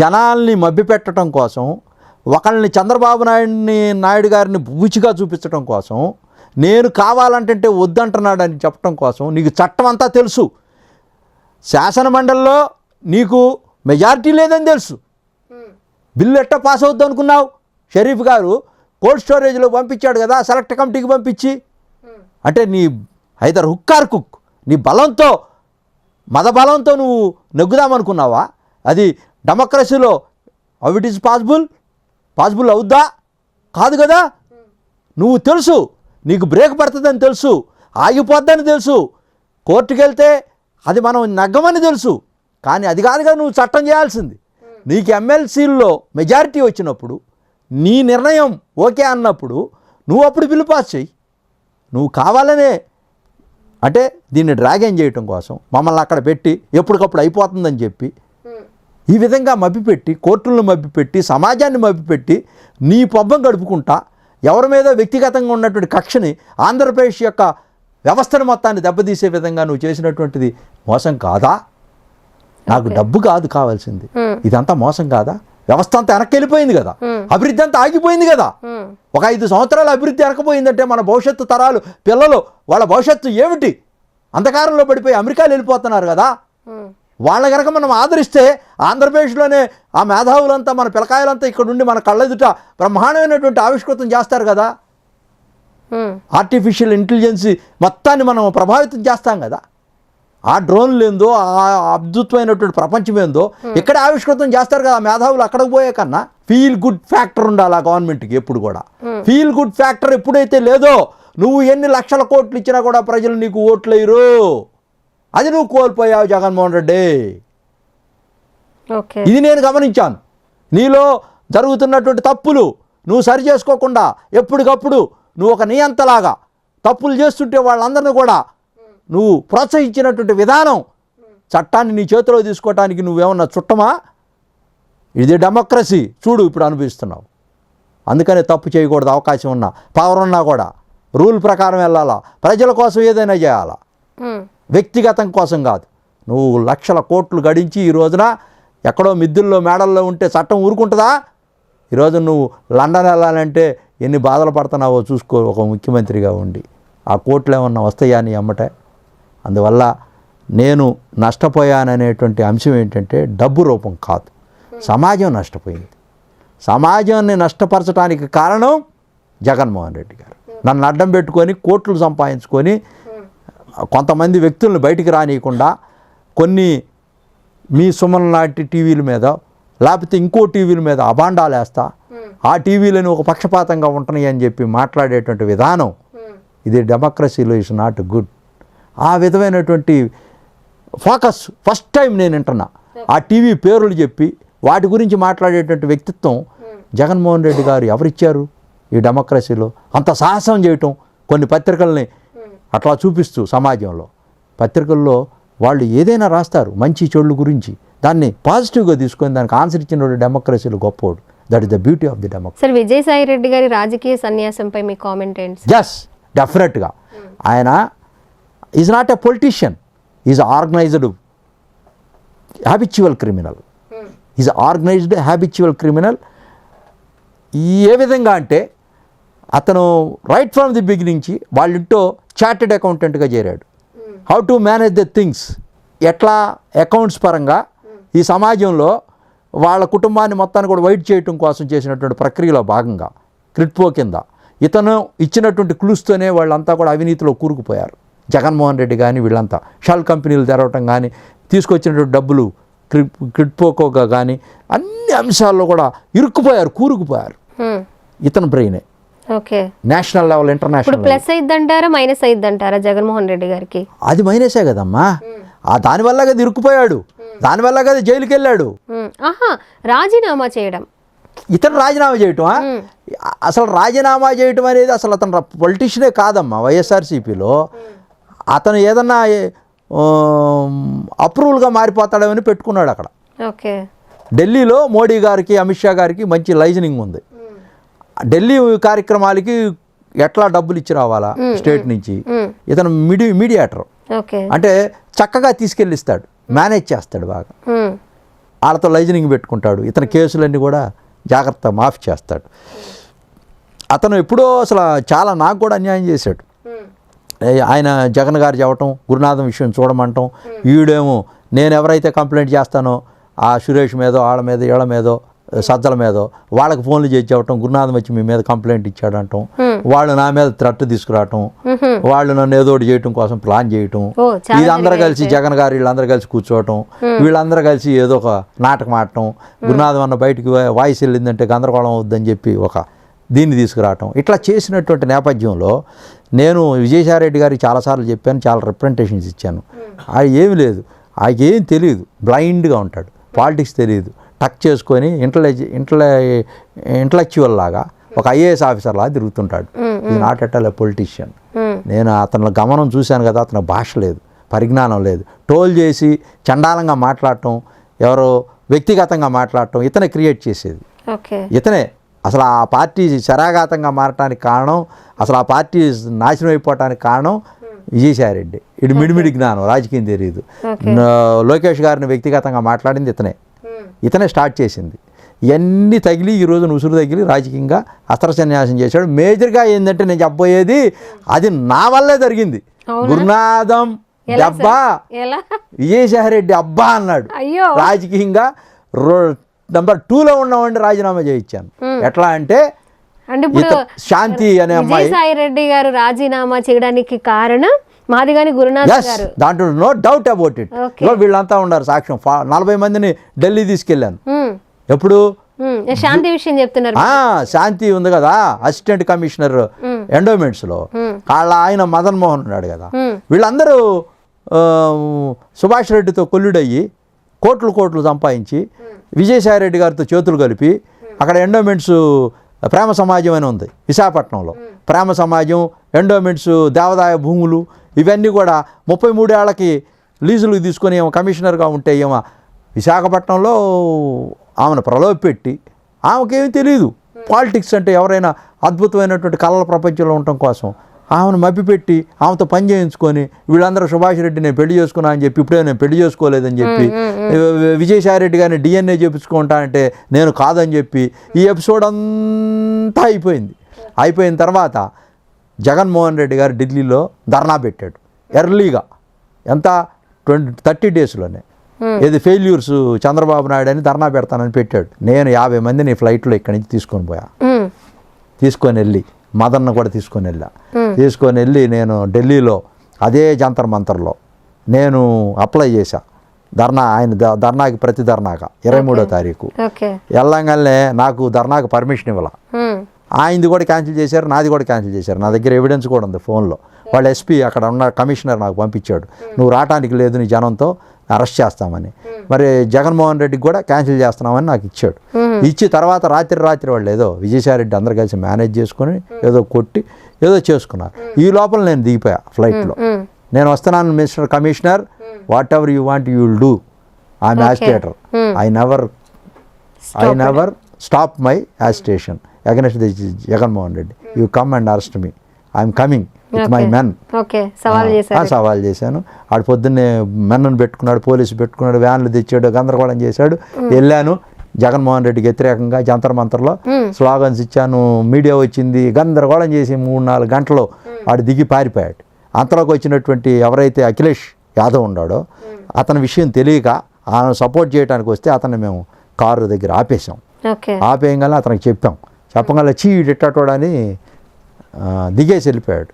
జనాల్ని మభ్యపెట్టడం కోసం, ఒకళ్ళని చంద్రబాబు నాయుడు గారిని బూచిగా చూపించడం కోసం, నేను కావాలంటే వద్దంటున్నాడని చెప్పడం కోసం, నీకు చట్టం అంతా తెలుసు, శాసనమండలిలో నీకు మెజారిటీ లేదని తెలుసు, బిల్లు ఎట్ట పాస్ అవుద్దు అనుకున్నావు? షరీఫ్ గారు కోల్డ్ స్టోరేజ్లో పంపించాడు కదా సెలెక్ట్ కమిటీకి పంపించి. అంటే నీ ఐదర్ హుక్ ఆర్ కుక్, నీ బలంతో మత బలంతో నువ్వు నెగ్గుదామనుకున్నావా? అది డెమోక్రసీలో హౌ ఇట్ ఈజ్ పాసిబుల్ అవుద్దా? కాదు కదా. నువ్వు తెలుసు నీకు బ్రేక్ పడుతుందని తెలుసు, ఆగిపోద్దని తెలుసు, కోర్టుకు వెళ్తే అది మనం నగ్గమని తెలుసు. కానీ అది కాదుగా నువ్వు చట్టం చేయాల్సింది. నీకు ఎమ్మెల్సీల్లో మెజారిటీ వచ్చినప్పుడు, నీ నిర్ణయం ఓకే అన్నప్పుడు నువ్వు అప్పుడు బిల్లు పాస్ చేయి. నువ్వు కావాలనే అంటే దీన్ని డ్రాగన్ చేయటం కోసం మమ్మల్ని అక్కడ పెట్టి ఎప్పటికప్పుడు అయిపోతుందని చెప్పి ఈ విధంగా మభ్యపెట్టి, కోర్టులను మభ్యపెట్టి, సమాజాన్ని మభ్యపెట్టి నీ పబ్బం గడుపుకుంటా ఎవరి మీద వ్యక్తిగతంగా ఉన్నటువంటి కక్షని, ఆంధ్రప్రదేశ్ యొక్క వ్యవస్థను మొత్తాన్ని దెబ్బతీసే విధంగా నువ్వు చేసినటువంటిది మోసం కాదా? నాకు డబ్బు కాదు కావాల్సింది, ఇదంతా మోసం కాదా? వ్యవస్థ అంతా వెనక్కి వెళ్ళిపోయింది కదా, అభివృద్ధి అంతా ఆగిపోయింది కదా. ఒక 5 సంవత్సరాలు అభివృద్ధి వెనకపోయిందంటే మన భవిష్యత్తు తరాలు పిల్లలు వాళ్ళ భవిష్యత్తు ఏమిటి? అంధకారంలో పడిపోయి అమెరికాలో వెళ్ళిపోతున్నారు కదా. వాళ్ళ కనుక మనం ఆదరిస్తే ఆంధ్రప్రదేశ్లోనే ఆ మేధావులంతా, మన పిల్లకాయలంతా ఇక్కడ ఉండి మన కళ్ళెదుట బ్రహ్మాండమైనటువంటి ఆవిష్కృతం చేస్తారు కదా. ఆర్టిఫిషియల్ ఇంటెలిజెన్సీ మొత్తాన్ని మనం ప్రభావితం చేస్తాం కదా. ఆ డ్రోన్లు ఏందో, ఆ అద్భుతమైనటువంటి ప్రపంచం ఏందో ఇక్కడ ఆవిష్కృతం చేస్తారు కదా మేధావులు. అక్కడికి పోయే కన్నా ఫీల్ గుడ్ ఫ్యాక్టర్ ఉండాలి ఆ గవర్నమెంట్కి ఎప్పుడు కూడా. ఫీల్ గుడ్ ఫ్యాక్టర్ ఎప్పుడైతే లేదో, నువ్వు ఎన్ని లక్షల కోట్లు ఇచ్చినా కూడా ప్రజలు నీకు ఓట్లు వేయరు. అది నువ్వు కోల్పోయావు జగన్మోహన్ రెడ్డి. ఇది నేను గమనించాను. నీలో జరుగుతున్నటువంటి తప్పులు నువ్వు సరి చేసుకోకుండా ఎప్పటికప్పుడు నువ్వు ఒక నియంతలాగా తప్పులు చేస్తుంటే వాళ్ళందరినీ కూడా నువ్వు ప్రోత్సహించినటువంటి విధానం, చట్టాన్ని నీ చేతిలో తీసుకోవటానికి నువ్వేమన్నా చుట్టమా? ఇది డెమోక్రసీ. చూడు ఇప్పుడు అనుభవిస్తున్నావు. అందుకనే తప్పు చేయకూడదు. అవకాశం ఉన్నా, పవర్ ఉన్నా కూడా రూల్ ప్రకారం వెళ్ళాలా. ప్రజల కోసం ఏదైనా చేయాలా, వ్యక్తిగతం కోసం కాదు. నువ్వు లక్షల కోట్లు గడించి ఈ రోజున ఎక్కడో మిద్దుల్లో మేడల్లో ఉంటే చట్టం ఊరుకుంటుందా? ఈరోజు నువ్వు లండన్ వెళ్ళాలంటే ఎన్ని బాధలు పడుతున్నావో చూసుకో ఒక ముఖ్యమంత్రిగా ఉండి. ఆ కోట్లు ఏమన్నా వస్తాయా నీ అమ్మటే? అందువల్ల నేను నష్టపోయాననేటువంటి అంశం ఏంటంటే డబ్బు రూపం కాదు, సమాజం నష్టపోయింది. సమాజాన్ని నష్టపరచడానికి కారణం జగన్మోహన్ రెడ్డి గారు. నన్ను అడ్డం పెట్టుకొని కోట్లు సంపాదించుకొని కొంతమంది వ్యక్తులను బయటికి రానియకుండా కొన్ని మీ సుమన్ లాంటి టీవీల మీద లేకపోతే ఇంకో టీవీల మీద అభాండాలు వేస్తా, ఆ టీవీలను ఒక పక్షపాతంగా ఉంటున్నాయి అని చెప్పి మాట్లాడేటువంటి విధానం, ఇది డెమోక్రసీలో ఇస్ నాట్ గుడ్. ఆ విధమైనటువంటి ఫోకస్ ఫస్ట్ టైం నేను వింటున్నా. ఆ టీవీ పేర్లు చెప్పి వాటి గురించి మాట్లాడేటువంటి వ్యక్తిత్వం జగన్మోహన్ రెడ్డి గారు ఎవరిచ్చారు ఈ డెమోక్రసీలో? అంత సాహసం చేయటం, కొన్ని పత్రికల్ని అట్లా చూపిస్తూ సమాజంలో. పత్రికల్లో వాళ్ళు ఏదైనా రాస్తారు మంచి చెడుల గురించి, దాన్ని పాజిటివ్గా తీసుకొని దానికి ఆన్సర్ ఇచ్చిన డెమోక్రసీలో గొప్పోడు. That is the beauty of the democracy. Sir, Vijayasai Reddy గారి రాజకీయ సన్యాసంపై మీ కామెంట్ ఏంటి? ఎస్, డెఫినెట్గా ఆయన is not a politician, is organised habitual criminal. Is organised habitual criminal. ఏ విధంగా అంటే అతను రైట్ ఫ్రమ్ ది బిగినింగ్ నుంచి వాళ్ళింటో చార్టెడ్ అకౌంటెంట్గా చేరాడు. How to manage the things, ఎట్లా అకౌంట్స్ పరంగా ఈ సమాజంలో వాళ్ళ కుటుంబాన్ని మొత్తాన్ని కూడా వైట్ చేయటం కోసం చేసినటువంటి ప్రక్రియలో భాగంగా క్రిట్పో కింద ఇతను ఇచ్చినటువంటి క్లూస్తోనే వాళ్ళంతా కూడా అవినీతిలో కూరుకుపోయారు. జగన్మోహన్ రెడ్డి కానీ వీళ్ళంతా షెల్ కంపెనీలు తెరవటం కానీ, తీసుకొచ్చినటువంటి డబ్బులు క్రిట్పోకోగా కానీ అన్ని అంశాల్లో కూడా ఇరుక్కుపోయారు, కూరుకుపోయారు. ఇతను బ్రెయినే. Okay, national level, international. Plus అయిద్దంటారా మైనస్ అయిద్దంటారా జగన్మోహన్ రెడ్డి గారికి? అది మైనసే కదమ్మా. దానివల్ల కదా ఇరుక్కుపోయాడు, దానివల్ల కదా జైలుకి వెళ్ళాడు. రాజీనామా చేయడం, ఇతను రాజీనామా చేయటం, అసలు రాజీనామా చేయటం అనేది అసలు అతను పొలిటీషియనే కాదమ్మా. వైఎస్ఆర్సీపీలో అతను ఏదన్నా అప్రూవల్గా మారిపోతాడేమని పెట్టుకున్నాడు అక్కడ. ఓకే, ఢిల్లీలో మోడీ గారికి, అమిత్ షా గారికి మంచి లైజనింగ్ ఉంది. ఢిల్లీ కార్యక్రమాలకి ఎట్లా డబ్బులు ఇచ్చి రావాలా స్టేట్ నుంచి, ఇతను మీడియేటర్. అంటే చక్కగా తీసుకెళ్ళిస్తాడు, మేనేజ్ చేస్తాడు బాగా. వాళ్ళతో లైజనింగ్ పెట్టుకుంటాడు. ఇతని కేసులన్నీ కూడా జాగ్రత్త మాఫీ చేస్తాడు. అతను ఎప్పుడో అసలు చాలా నాకు కూడా అన్యాయం చేశాడు. ఆయన జగన్ గారు చెప్పటం, గురునాథం విషయం చూడమంటాం, ఈడేమో నేను ఎవరైతే కంప్లైంట్ చేస్తానో ఆ సురేష్ మీదో వాళ్ళ మీద వీళ్ళ మీదో సజ్జల మీదో వాళ్ళకి ఫోన్లు చేసి చెప్పటం, గురునాథం వచ్చి మీ మీద కంప్లైంట్ ఇచ్చాడంటాం, వాళ్ళు నా మీద థ్రెట్ తీసుకురావటం, వాళ్ళు నన్ను ఏదో ఒకటి చేయటం కోసం ప్లాన్ చేయటం, వీళ్ళందరూ కలిసి జగన్ గారు వీళ్ళందరూ కలిసి కూర్చోవటం, వీళ్ళందరూ కలిసి ఏదో ఒక నాటకం ఆడటం, గురునాథం అన్న బయటికి వాయిస్ వెళ్ళిందంటే గందరగోళం అవుద్దని చెప్పి ఒక దీన్ని తీసుకురావటం ఇట్లా చేసినటువంటి నేపథ్యంలో నేను విజయసాయిరెడ్డి గారికి చాలాసార్లు చెప్పాను, చాలా రిప్రజెంటేషన్స్ ఇచ్చాను. అది ఏమి లేదు, ఆయనకి ఏం తెలియదు, బ్లైండ్గా ఉంటాడు, పాలిటిక్స్ తెలియదు, టక్ చేసుకొని ఇంటలెక్చువల్ లాగా ఒక ఐఏఎస్ ఆఫీసర్ లాగా తిరుగుతుంటాడు. ఇది not at all a politician. నేను అతని గమనం చూశాను కదా, అతని భాష లేదు, పరిజ్ఞానం లేదు, టోల్ చేసి చండాలంగా మాట్లాడటం, ఎవరో వ్యక్తిగతంగా మాట్లాడటం ఇతనే క్రియేట్ చేసేది. ఇతనే అసలు ఆ పార్టీ శరాఘాతంగా మారటానికి కారణం, అసలు ఆ పార్టీ నాశనం అయిపోవటానికి కారణం విజయసాయిరెడ్డి. ఇది మిడిమిడి జ్ఞానం, రాజకీయం తెలియదు. లోకేష్ గారిని వ్యక్తిగతంగా మాట్లాడింది ఇతనే స్టార్ట్ చేసింది. ఇవన్నీ తగిలి ఈ రోజున ఉసురు తగిలి రాజకీయంగా అస్త్రసన్యాసం చేశాడు. మేజర్గా ఏంటంటే నేను చెప్పబోయేది అది నా వల్లే జరిగింది. గురునాథం అబ్బా విజయసాయిరెడ్డి అబ్బా అన్నాడు. రాజకీయంగా నెంబర్ 2లో ఉన్నామండి రాజీనామా చేయించాను. ఎట్లా అంటే శాంతి అనే అమ్మాయి విజయసాయిరెడ్డి గారు రాజీనామా చేయడానికి కారణం మాదిగాని గురునాథ్ గారు, దాంట్లో నో డౌట్ అబౌట్ ఇట్. వీళ్ళంతా ఉన్నారు సాక్ష్యం. 40 మందిని ఢిల్లీ తీసుకెళ్ళాను. ఎప్పుడు శాంతి విషయం చెప్తున్నారు. శాంతి ఉంది కదా, అసిస్టెంట్ కమిషనర్ ఎండోమెంట్స్లో, ఆయన మదన్ మోహన్ ఉన్నాడు కదా, వీళ్ళందరూ సుభాష్ రెడ్డితో కొల్లుడయ్యి కోట్లు సంపాదించి విజయసాయిరెడ్డి గారితో చేతులు కలిపి అక్కడ ఎండోమెంట్స్ ప్రేమ సమాజం అని ఉంది విశాఖపట్నంలో. ప్రేమ సమాజం, ఎండోమెంట్స్, దేవాదాయ భూములు ఇవన్నీ కూడా 33 ఏళ్లకి లీజులకు తీసుకొని ఏమో కమిషనర్గా ఉంటే ఏమో విశాఖపట్నంలో ఆమెను ప్రలోభపెట్టి, ఆమెకేమీ తెలియదు పాలిటిక్స్ అంటే, ఎవరైనా అద్భుతమైనటువంటి కళల ప్రపంచంలో ఉండటం కోసం ఆమెను మభ్యపెట్టి ఆమెతో పని చేయించుకొని వీళ్ళందరూ సుభాష్ రెడ్డి నేను పెళ్లి చేసుకున్నా అని చెప్పి, ఇప్పుడే నేను పెళ్లి చేసుకోలేదని చెప్పి, విజయసాయిరెడ్డి గారిని DNA చేయించుకుంటానంటే నేను కాదని చెప్పి, ఈ ఎపిసోడ్ అంతా అయిపోయిన తర్వాత జగన్మోహన్ రెడ్డి గారు ఢిల్లీలో ధర్నా పెట్టాడు ఎర్లీగా. ఎంత 30 డేస్లోనే. ఏది ఫెయిల్యూర్స్ చంద్రబాబు నాయుడు అని ధర్నా పెడతానని పెట్టాడు. నేను 50 మందిని ఫ్లైట్లో ఇక్కడి నుంచి తీసుకొని వెళ్ళి మదన్ను కూడా తీసుకొని వెళ్ళి నేను ఢిల్లీలో అదే జంతర్ మంతర్లో నేను అప్లై చేశా ఆయన ధర్నాకి, ప్రతి ధర్నాగా 23వ తారీఖు వెళ్ళంగానే నాకు ధర్నాకు పర్మిషన్ ఇవ్వాల. ఆయనది కూడా క్యాన్సిల్ చేశారు, నాది కూడా క్యాన్సిల్ చేశారు. నా దగ్గర ఎవిడెన్స్ కూడా ఉంది ఫోన్లో. వాళ్ళ ఎస్పీ అక్కడ ఉన్న కమిషనర్ నాకు పంపించాడు, నువ్వు రావటానికి లేదు నీ జనంతో అరెస్ట్ చేస్తామని. మరి జగన్మోహన్ రెడ్డికి కూడా క్యాన్సిల్ చేస్తున్నామని నాకు ఇచ్చాడు. ఇచ్చి తర్వాత రాత్రి వాళ్ళు ఏదో విజయసాయిరెడ్డి అందరు కలిసి మేనేజ్ చేసుకొని ఏదో కొట్టి ఏదో చేసుకున్నారు. ఈ లోపల నేను దిగిపోయా ఫ్లైట్లో. నేను వస్తున్నాను mister commissioner, what ever you want you will do. I'm agitator. I never stop my agitation against the Jaganmohan Reddy. You come and arrest me. I'm coming with my men. సవాల్ చేశాను. ఆడు పొద్దున్నే మెన్ను పెట్టుకున్నాడు, పోలీసు పెట్టుకున్నాడు, వ్యాన్లు తెచ్చాడు, గందరగోళం చేశాడు. వెళ్ళాను జగన్మోహన్ రెడ్డికి వ్యతిరేకంగా జంతర్ మంతర్లో స్లోగన్స్ ఇచ్చాను. మీడియా వచ్చింది, గందరగోళం చేసి 3-4 గంటలు వాడు దిగి పారిపోయాడు. అంతలోకి వచ్చినటువంటి ఎవరైతే అఖిలేష్ యాదవ్ ఉన్నాడో అతని విషయం తెలియక ఆయన సపోర్ట్ చేయడానికి వస్తే అతన్ని మేము కారు దగ్గర ఆపేసాం. ఆపేయంగానే అతనికి చెప్పగల ఇట్టటోడని దిగేసి వెళ్ళిపోయాడు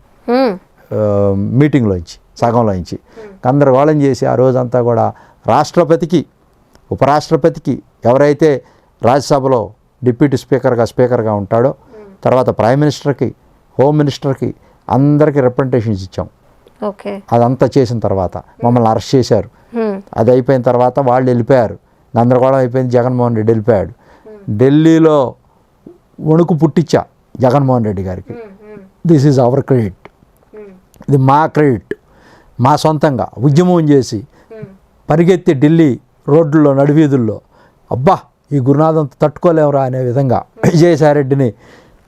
మీటింగ్లోంచి, సగంలోంచి. గందరగోళం చేసి ఆ రోజంతా కూడా రాష్ట్రపతికి, ఉపరాష్ట్రపతికి, ఎవరైతే రాజ్యసభలో డిప్యూటీ స్పీకర్గా ఉంటాడో, తర్వాత ప్రైమ్ మినిస్టర్కి, హోమ్ మినిస్టర్కి అందరికీ రిప్రజెంటేషన్స్ ఇచ్చాం. అదంతా చేసిన తర్వాత మమ్మల్ని అరెస్ట్ చేశారు. అది అయిపోయిన తర్వాత వాళ్ళు వెళ్ళిపోయారు. గందరగోళం అయిపోయింది, జగన్మోహన్ రెడ్డి వెళ్ళిపోయాడు. ఢిల్లీలో వణుకు పుట్టించా జగన్మోహన్ రెడ్డి గారికి. దిస్ ఈజ్ అవర్ క్రెడిట్, ఇది మా క్రెడిట్. మా సొంతంగా ఉద్యమం చేసి పరిగెత్తి ఢిల్లీ రోడ్లలో, నడివీధుల్లో అబ్బా ఈ గురునాథంతో తట్టుకోలేమురా అనే విధంగా విజయసాయిరెడ్డిని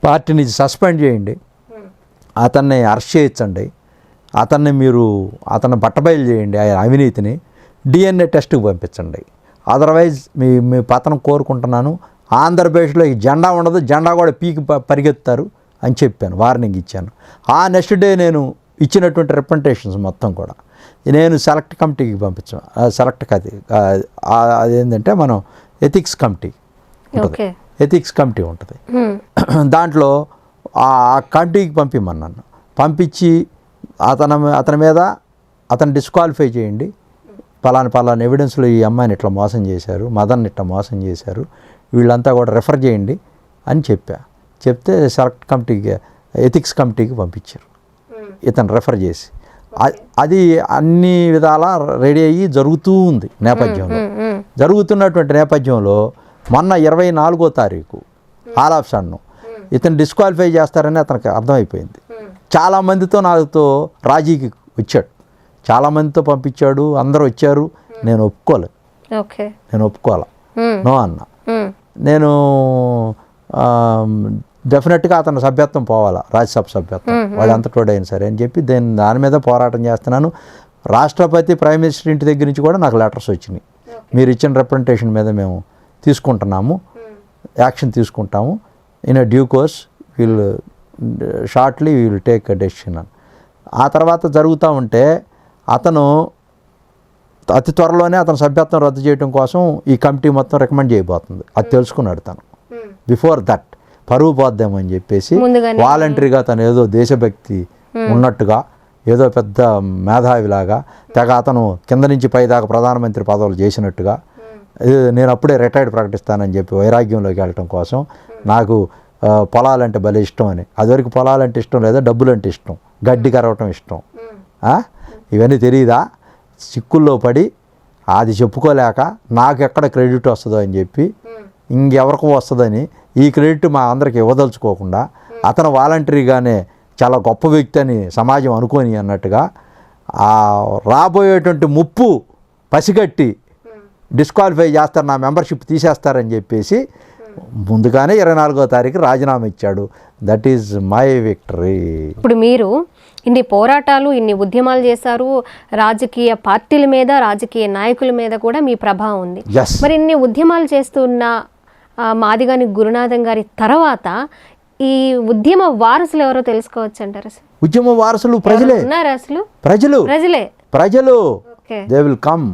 పార్టీ నుంచి సస్పెండ్ చేయండి, అతన్ని అరెస్ట్ చేయించండి, అతన్ని బట్టబయలు చేయండి, ఆయన అవినీతిని DNA టెస్ట్కి పంపించండి, అదర్వైజ్ మీ పతనం కోరుకుంటున్నాను. ఆంధ్రప్రదేశ్లో ఈ జెండా ఉండదు, జెండా కూడా పీకి పరిగెత్తారు అని చెప్పాను, వార్నింగ్ ఇచ్చాను. ఆ నెక్స్ట్ డే నేను ఇచ్చినటువంటి రిప్రజెంటేషన్స్ మొత్తం కూడా నేను సెలెక్ట్ కమిటీకి పంపించాను. సెలెక్ట్ కాదు, అదేంటంటే మనం ఎథిక్స్ కమిటీ ఉంటుంది. దాంట్లో ఆ కమిటీకి పంపిమన్నాను. పంపించి అతని మీద అతను డిస్క్వాలిఫై చేయండి, పలానా ఎవిడెన్స్లో ఈ అమ్మాయిని ఇట్లా మోసం చేశారు, మదన్ని ఇట్లా మోసం చేశారు, వీళ్ళంతా కూడా రెఫర్ చేయండి అని చెప్తే సెలెక్ట్ కమిటీకి ఎథిక్స్ కమిటీకి పంపించారు ఇతను రెఫర్ చేసి. అది అన్ని విధాలా రెడీ అయ్యి జరుగుతూ ఉంది నేపథ్యంలో. జరుగుతున్నటువంటి నేపథ్యంలో మొన్న 24వ తారీఖు ఆల్ ఆఫ్ సడన్ ఇతను డిస్క్వాలిఫై చేస్తారని అతనికి అర్థమైపోయింది. చాలామందితో నాతో రాజీకి వచ్చాడు, చాలామందితో పంపించాడు, అందరూ వచ్చారు. నేను ఒప్పుకోలేదు, నేను ఒప్పుకోవాలి నో అన్న. నేను డెఫినెట్గా అతను సభ్యత్వం పోవాలా, రాజ్యసభ సభ్యత్వం, వాడు అంతటోడైనా సరే అని చెప్పి దాని మీద పోరాటం చేస్తున్నాను. రాష్ట్రపతి ప్రైమ్ మినిస్టర్ ఇంటి దగ్గర నుంచి కూడా నాకు లెటర్స్ వచ్చినాయి, మీరు ఇచ్చిన రిప్రజెంటేషన్ మీద మేము తీసుకుంటున్నాము, యాక్షన్ తీసుకుంటాము, in a due course shortly will take a decision అని. ఆ తర్వాత జరుగుతూ ఉంటే అతను అతి త్వరలోనే అతను సభ్యత్వం రద్దు చేయడం కోసం ఈ కమిటీ మొత్తం రికమెండ్ చేయబోతుంది. అది తెలుసుకున్నాడు తను. బిఫోర్ దట్ పరువు పోద్దామని అని చెప్పేసి వాలంటరీగా తను ఏదో దేశభక్తి ఉన్నట్టుగా, ఏదో పెద్ద మేధావిలాగా తెగ అతను కింద నుంచి పైదాకా ప్రధానమంత్రి పదవులు చేసినట్టుగా, నేను అప్పుడే రిటైర్డ్ ప్రకటిస్తానని చెప్పి వైరాగ్యంలోకి వెళ్ళటం కోసం నాకు పొలాలంటే భలే ఇష్టం అని. అదివరకు పొలాలంటే ఇష్టం లేదా, డబ్బులు అంటే ఇష్టం, గడ్డి కరవటం ఇష్టం, ఇవన్నీ తెలియదా? చిక్కుల్లో పడి అది చెప్పుకోలేక నాకు ఎక్కడ క్రెడిట్ వస్తుందో అని చెప్పి ఇంకెవరికి వస్తుందని ఈ క్రెడిట్ మా అందరికి ఇవ్వదలుచుకోకుండా అతను వాలంటరీగానే చాలా గొప్ప వ్యక్తి అని సమాజం అనుకోని అన్నట్టుగా రాబోయేటువంటి ముప్పు పసిగట్టి డిస్క్వాలిఫై చేస్తారు, నా మెంబర్షిప్ తీసేస్తారని చెప్పేసి ముందుగానే 24వ తారీఖు రాజీనామా ఇచ్చాడు. That is my victory. ఇప్పుడు మీరు ఇన్ని పోరాటాలు, ఇన్ని ఉద్యమాలు చేశారు, రాజకీయ పార్టీల మీద, రాజకీయ నాయకుల మీద కూడా మీ ప్రభావం ఉంది. మరి ఇన్ని ఉద్యమాలు చేస్తున్న మాదిగాని గురునాథం గారి తర్వాత ఈ ఉద్యమ వారసులు ఎవరో తెలుసుకోవచ్చు అంటారు? అసలు ఉద్యమ వారసులు ప్రజలే ఉన్నారు. అసలు ప్రజలు దే విల్ కమ్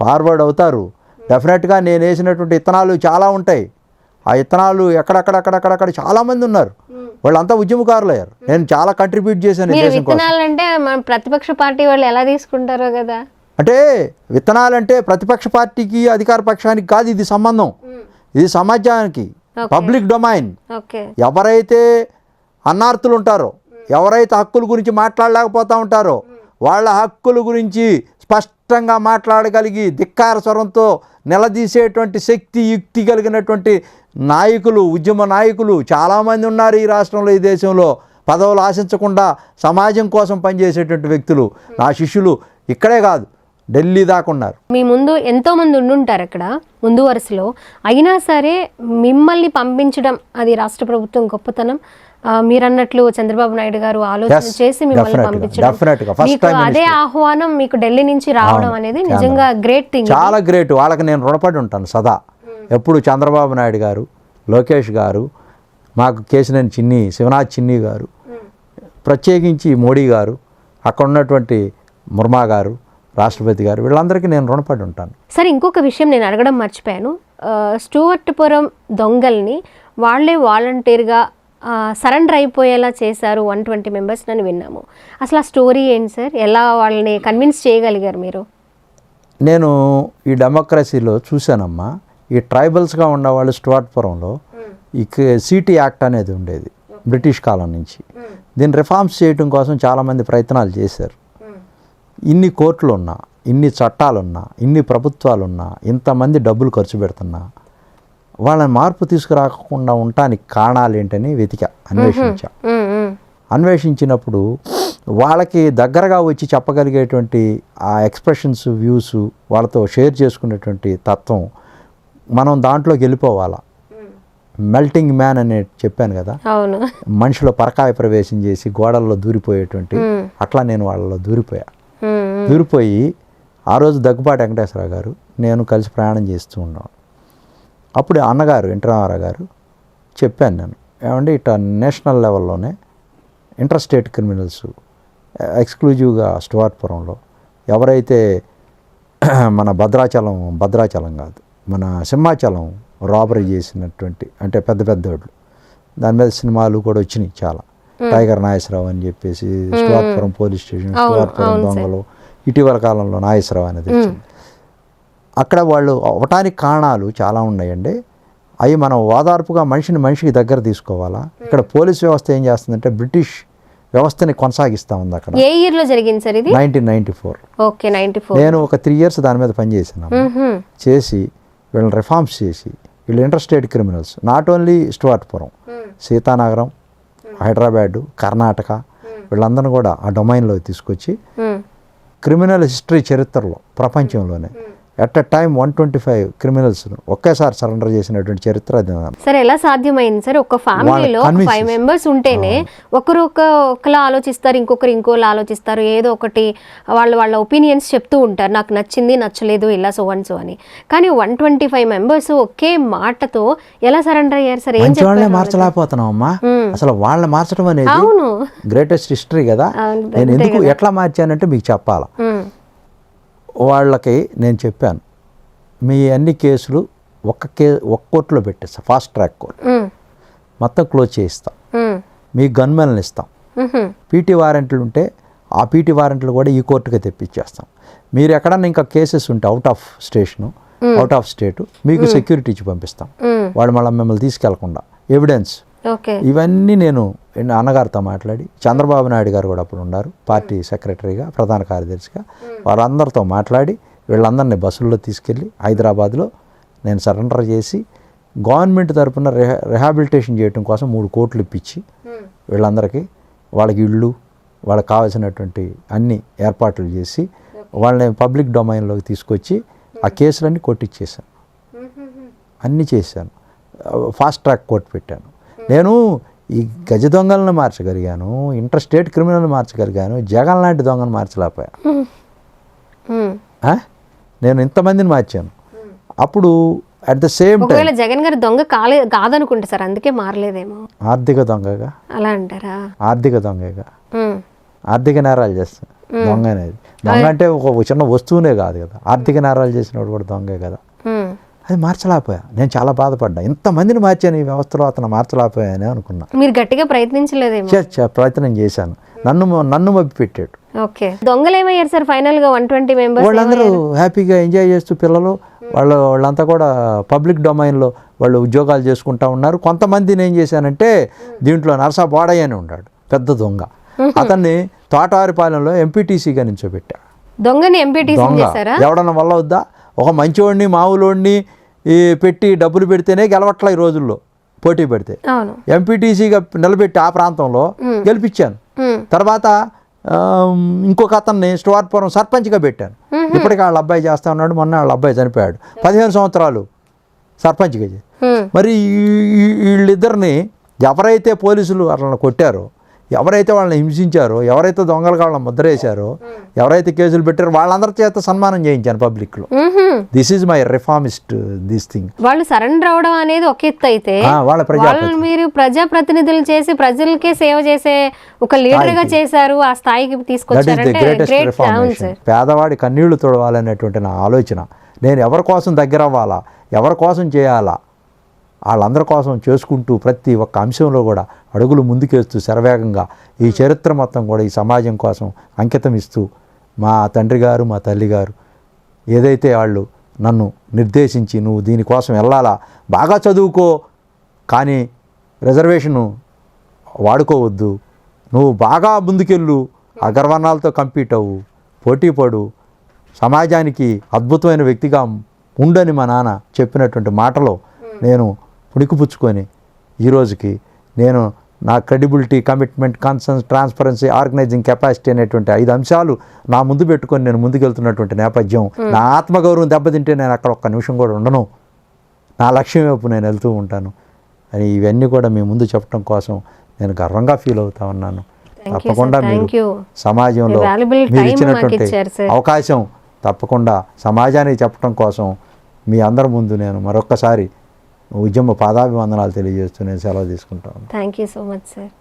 ఫార్వర్డ్ అవుతారు డెఫినెట్గా. నేను వేసినటువంటి విత్తనాలు చాలా ఉంటాయి, ఆ విత్తనాలు ఎక్కడెక్కడెక్కడెక్కడెక్కడ చాలామంది ఉన్నారు, వాళ్ళంతా ఉద్యమకారులు అయ్యారు. నేను చాలా కంట్రిబ్యూట్ చేశాను. విత్తనాలంటే ప్రతిపక్ష పార్టీ వాళ్ళు ఎలా తీసుకుంటారో కదా. అంటే విత్తనాలంటే ప్రతిపక్ష పార్టీకి అధికార పక్షానికి కాదు ఇది సంబంధం, ఇది సమాజానికి, పబ్లిక్ డొమైన్. ఎవరైతే అన్నార్థులు ఉంటారో, ఎవరైతే హక్కుల గురించి మాట్లాడలేకపోతూ ఉంటారో, వాళ్ళ హక్కుల గురించి స్పష్టంగా మాట్లాడగలిగి ధిక్కార స్వరంతో నిలదీసేటువంటి శక్తి, యుక్తి కలిగినటువంటి నాయకులు, ఉద్యమ నాయకులు చాలామంది ఉన్నారు ఈ రాష్ట్రంలో, ఈ దేశంలో. పదవులు ఆశించకుండా సమాజం కోసం పనిచేసేటువంటి వ్యక్తులు నా శిష్యులు ఇక్కడే కాదు, ఢిల్లీ దాకా ఉన్నారు. మీ ముందు ఎంతోమంది ఉండుంటారు అక్కడ ముందు వరుసలో, అయినా సరే మిమ్మల్ని పంపించడం అది రాష్ట్ర ప్రభుత్వం గొప్పతనం. మీరు అన్నట్లు చంద్రబాబు నాయుడు గారు ఆలోచన చేసి మిమ్మల్ని పంపించడం, అదే ఆహ్వానం మీకు ఢిల్లీ నుంచి రావడం అనేది నిజంగా గ్రేట్ థింగ్, చాలా గ్రేట్. వాళ్ళకి నేను రుణపడి ఉంటాను సదా. ఎప్పుడు చంద్రబాబు నాయుడు గారు, లోకేష్ గారు, మాకు కేశినేని చిన్ని, శివనాథ్ చిన్ని గారు, ప్రత్యేకించి మోడీ గారు, అక్కడ ఉన్నటువంటి ముర్మా గారు, రాష్ట్రపతి గారు, వీళ్ళందరికీ నేను రుణపడి ఉంటాను. సరే, ఇంకొక విషయం నేను అడగడం మర్చిపోయాను. స్టూవర్ట్పురం దొంగల్ని వాళ్ళే వాలంటీర్గా సరెండర్ అయిపోయేలా చేశారు 120 మెంబర్స్ అని విన్నాము. అసలు ఆ స్టోరీ ఏంటి సార్? ఎలా వాళ్ళని కన్విన్స్ చేయగలిగారు మీరు? నేను ఈ డెమోక్రసీలో చూశానమ్మా, ఈ ట్రైబల్స్గా ఉన్నవాళ్ళు స్టూవర్ట్పురంలో ఈ సిటీ యాక్ట్ అనేది ఉండేది బ్రిటిష్ కాలం నుంచి. దీన్ని రిఫార్మ్స్ చేయడం కోసం చాలామంది ప్రయత్నాలు చేశారు. ఇన్ని కోర్టులు ఉన్నా, ఇన్ని చట్టాలున్నా, ఇన్ని ప్రభుత్వాలున్నా, ఇంతమంది డబ్బులు ఖర్చు పెడుతున్నా వాళ్ళని మార్పు తీసుకురాకుండా ఉండటానికి కారణాలు ఏంటని అన్వేషించినప్పుడు వాళ్ళకి దగ్గరగా వచ్చి చెప్పగలిగేటువంటి ఆ ఎక్స్ప్రెషన్స్, వ్యూస్, వాళ్ళతో షేర్ చేసుకునేటువంటి తత్వం మనం దాంట్లోకి వెళ్ళిపోవాలా. మెల్టింగ్ మ్యాన్ అని చెప్పాను కదా, మనిషిలో పరకాయ ప్రవేశం చేసి గోడల్లో దూరిపోయేటువంటి, అట్లా నేను వాళ్ళలో దూరిపోయి ఆ రోజు దగ్గుబాటి వెంకటేశ్వరరావు గారు నేను కలిసి ప్రయాణం చేస్తూ ఉన్నాం. అప్పుడు అన్నగారు ఎన్టీ రామారావు గారు చెప్పాను నేను, ఏమంటే ఇట్లా నేషనల్ లెవెల్లోనే ఇంటర్ స్టేట్ క్రిమినల్స్ ఎక్స్క్లూజివ్గా స్టూవర్ట్పురంలో ఎవరైతే మన భద్రాచలం కాదు, మన సింహాచలం రాబరీ చేసినటువంటి, అంటే పెద్ద పెద్దోళ్ళు, దాని మీద సినిమాలు కూడా వచ్చినాయి చాలా. టైగర్ నాగేశ్వరరావు అని చెప్పేసి స్టూవర్ట్పురం పోలీస్ స్టేషన్, స్టూవర్ట్పురం దొంగలు, ఇటీవల కాలంలో నాగేశ్వరరావు అనేది వచ్చింది. అక్కడ వాళ్ళు అవటానికి కారణాలు చాలా ఉన్నాయండి. అవి మనం ఓదార్పుగా మనిషికి దగ్గర తీసుకోవాలా. ఇక్కడ పోలీస్ వ్యవస్థ ఏం చేస్తుందంటే బ్రిటిష్ వ్యవస్థని కొనసాగిస్తూ ఉంది అక్కడ. ఏ ఇయర్లో జరిగింది సార్ ఇది? 1994. ఓకే, 94. నేను ఒక 3 years దాని మీద పనిచేసాను. చేసి వీళ్ళని రిఫార్మ్స్ చేసి వీళ్ళు interstate criminals, not only Stuartpuram, Sitanagaram, Hyderabad, Karnataka, వీళ్ళందరినీ కూడా ఆ డొమైన్లో తీసుకొచ్చి క్రిమినల్ హిస్టరీ చరిత్రలో ప్రపంచంలోనే ఎట్ ఎ టైం 125 క్రిమినల్స్ ఒకేసారి సరెండర్ చేసినటువంటి చరిత్ర అది. సార్ ఎలా సాధ్యమైంది సార్? ఒక ఫ్యామిలీలో 5 members ఉంటేనే ఒకరు ఒకలా ఆలోచిస్తారు, ఇంకోలా ఆలోచిస్తారు, ఏదో ఒకటి వాళ్ళ ఒపీనియన్స్ చెప్తూ ఉంటారు, నాకు నచ్చింది నచ్చలేదు ఇలా సో అండ్ సో అని. కానీ 125 members ఒకే మాటతో ఎలా సరెండర్ అయ్యారు సార్? ఏం వాళ్ళే మార్చలేకపోతున్నాం అమ్మా. అసలు వాళ్ళని మార్చడం అనేది గ్రేటెస్ట్ హిస్టరీ కదా. నేను ఎందుకు ఎట్లా మార్చానంటే మీకు చెప్పాలా. వాళ్ళకి నేను చెప్పాను, మీ అన్ని కేసులు ఒక్క కోర్టులో పెట్టేస్తా, ఫాస్ట్ ట్రాక్ కోర్ట్, మొత్తం క్లోజ్ చేయిస్తాం, మీ గన్మెన్లు ఇస్తాం, పీటీ వారెంట్లు ఉంటే ఆ పీటీ వారెంట్లు కూడా ఈ కోర్టుకే తెప్పించేస్తాం. మీరు ఎక్కడన్నా ఇంకా కేసెస్ ఉంటే అవుట్ ఆఫ్ స్టేట్ మీకు సెక్యూరిటీ ఇచ్చి పంపిస్తాం, వాళ్ళు మళ్ళీ మిమ్మల్ని తీసుకెళ్లకుండా, ఎవిడెన్స్. ఇవన్నీ నేను అన్నగారితో మాట్లాడి, చంద్రబాబు నాయుడు గారు కూడా అప్పుడు ఉన్నారు పార్టీ సెక్రటరీగా, ప్రధాన కార్యదర్శిగా, వారందరితో మాట్లాడి వీళ్ళందరినీ బస్సుల్లో తీసుకెళ్ళి హైదరాబాద్లో నేను సరెండర్ చేసి గవర్నమెంట్ తరఫున రిహాబిలిటేషన్ చేయడం కోసం 3 కోట్లు ఇప్పించి వీళ్ళందరికీ వాళ్ళకి ఇళ్ళు, వాళ్ళకి కావాల్సినటువంటి అన్ని ఏర్పాట్లు చేసి వాళ్ళని పబ్లిక్ డొమైన్లోకి తీసుకొచ్చి ఆ కేసులన్నీ కొట్టించేసాను, అన్నీ చేశాను. ఫాస్ట్ ట్రాక్ కోర్టు పెట్టాను. నేను ఈ గజ దొంగలను మార్చగలిగాను, ఇంటర్ స్టేట్ క్రిమినల్ని మార్చగలిగాను, జగన్ లాంటి దొంగను మార్చలేకపోయా. నేను ఇంతమందిని మార్చాను. అప్పుడు at the same time Jagan గారు దొంగ కాదనుకుంటా సార్, అందుకే మారలేదేమో. ఆర్థిక దొంగగా అలా అంటారా? ఆర్థిక దొంగగా, ఆర్థిక నేరాలు చేస్తాను. దొంగ అనేది, దొంగ అంటే ఒక చిన్న వస్తువునే కాదు కదా, ఆర్థిక నేరాలు చేసినప్పుడు కూడా దొంగే కదా. అది మార్చలేకపోయా. నేను చాలా బాధపడ్డా, ఇంతమందిని మార్చాను ఈ వ్యవస్థలో, అతను మార్చలేకపోయానే అనుకున్నా. మీరు గట్టిగా ప్రయత్నించలేదేమో? ప్రయత్నం చేశాను, నన్ను మభ్య పెట్టాడు. ఓకే, దొంగలు ఏమయ్యారు సార్ ఫైనల్ గా? 120 members వాళ్ళందరూ హ్యాపీగా ఎంజాయ్ చేస్తూ పిల్లలు వాళ్ళంతా కూడా పబ్లిక్ డొమైన్లో వాళ్ళు ఉద్యోగాలు చేసుకుంటా ఉన్నారు. కొంతమందిని ఏం చేశానంటే, దీంట్లో నరసా బోడయ్య అని ఉన్నాడు పెద్ద దొంగ, అతన్ని తోటవారిపాలెంలో ఎంపీటీసీగా నిల్చోబెట్టా. దొంగని ఎంపీటీసీ చేశారా? ఎవడన్నా వల్ల వద్దా? ఒక మంచివాడిని మామూలుడిని పెట్టి డబ్బులు పెడితేనే గెలవట్ల ఈ రోజుల్లో, పోటీ పెడితే. ఎంపీటీసీగా నిలబెట్టి ఆ ప్రాంతంలో గెలిపించాను. తర్వాత ఇంకొక అతన్ని స్టువర్ట్పురం సర్పంచ్గా పెట్టాను. ఇప్పటికీ వాళ్ళ అబ్బాయి చేస్తా ఉన్నాడు, మొన్న వాళ్ళ అబ్బాయి చనిపోయాడు. 15 సంవత్సరాలు సర్పంచ్గా. మరి వీళ్ళిద్దరిని ఎవరైతే పోలీసులు వాళ్ళని కొట్టారో, ఎవరైతే వాళ్ళని హింసించారో, ఎవరైతే దొంగలుగా వాళ్ళని ముద్రేశారో, ఎవరైతే కేసులు పెట్టారో వాళ్ళందరి చేత సన్మానం చేయించాను పబ్లిక్లో. This is my reformist this thing. వాళ్ళు సరెండర్ అవడం అనేది ఒక ఎత్తు అయితే, మీరు ప్రజాప్రతినిధులు చేసి ప్రజలకే సేవ చేసే ఒక లీడర్ గా చేశారు, ఆ స్థాయికి తీసుకొచ్చారు. పేదవాడి కన్నీళ్లు తొడవాలనేటువంటి నా ఆలోచన. నేను ఎవరి కోసం దగ్గర అవ్వాలా, ఎవరి కోసం చేయాలా, వాళ్ళందరి కోసం చేసుకుంటూ ప్రతి ఒక్క అంశంలో కూడా అడుగులు ముందుకేస్తూ శరవేగంగా ఈ చరిత్ర మొత్తం కూడా ఈ సమాజం కోసం అంకితం ఇస్తూ, మా తండ్రి గారు మా తల్లి గారు ఏదైతే వాళ్ళు నన్ను నిర్దేశించి, నువ్వు దీనికోసం వెళ్ళాలా, బాగా చదువుకో కానీ రిజర్వేషను వాడుకోవద్దు, నువ్వు బాగా ముందుకెళ్ళు, అగ్రవర్ణాలతో కంపీట్ అవ్వు, పోటీ పడు, సమాజానికి అద్భుతమైన వ్యక్తిగా ఉండని మా నాన్న చెప్పినటువంటి మాటలో నేను పుణికిపుచ్చుకొని ఈరోజుకి నేను నా credibility, commitment, concerns, transparency, organising capacity అనేటువంటి 5 అంశాలు నా ముందు పెట్టుకొని నేను ముందుకెళ్తున్నటువంటి నేపథ్యం. నా ఆత్మగౌరవం దెబ్బతింటే నేను అక్కడ ఒక్క నిమిషం కూడా ఉండను, నా లక్ష్యం వైపు నేను వెళ్తూ ఉంటాను అని ఇవన్నీ కూడా మీ ముందు చెప్పడం కోసం నేను గర్వంగా ఫీల్ అవుతా ఉన్నాను. తప్పకుండా మీరు సమాజంలో మీరు ఇచ్చినటువంటి అవకాశం తప్పకుండా సమాజానికి చెప్పడం కోసం మీ అందరి ముందు నేను మరొక్కసారి ఉద్యమ పాదాభివందనాలు తెలియజేస్తూ నేను సెలవు తీసుకుంటాను. Thank you so much sir.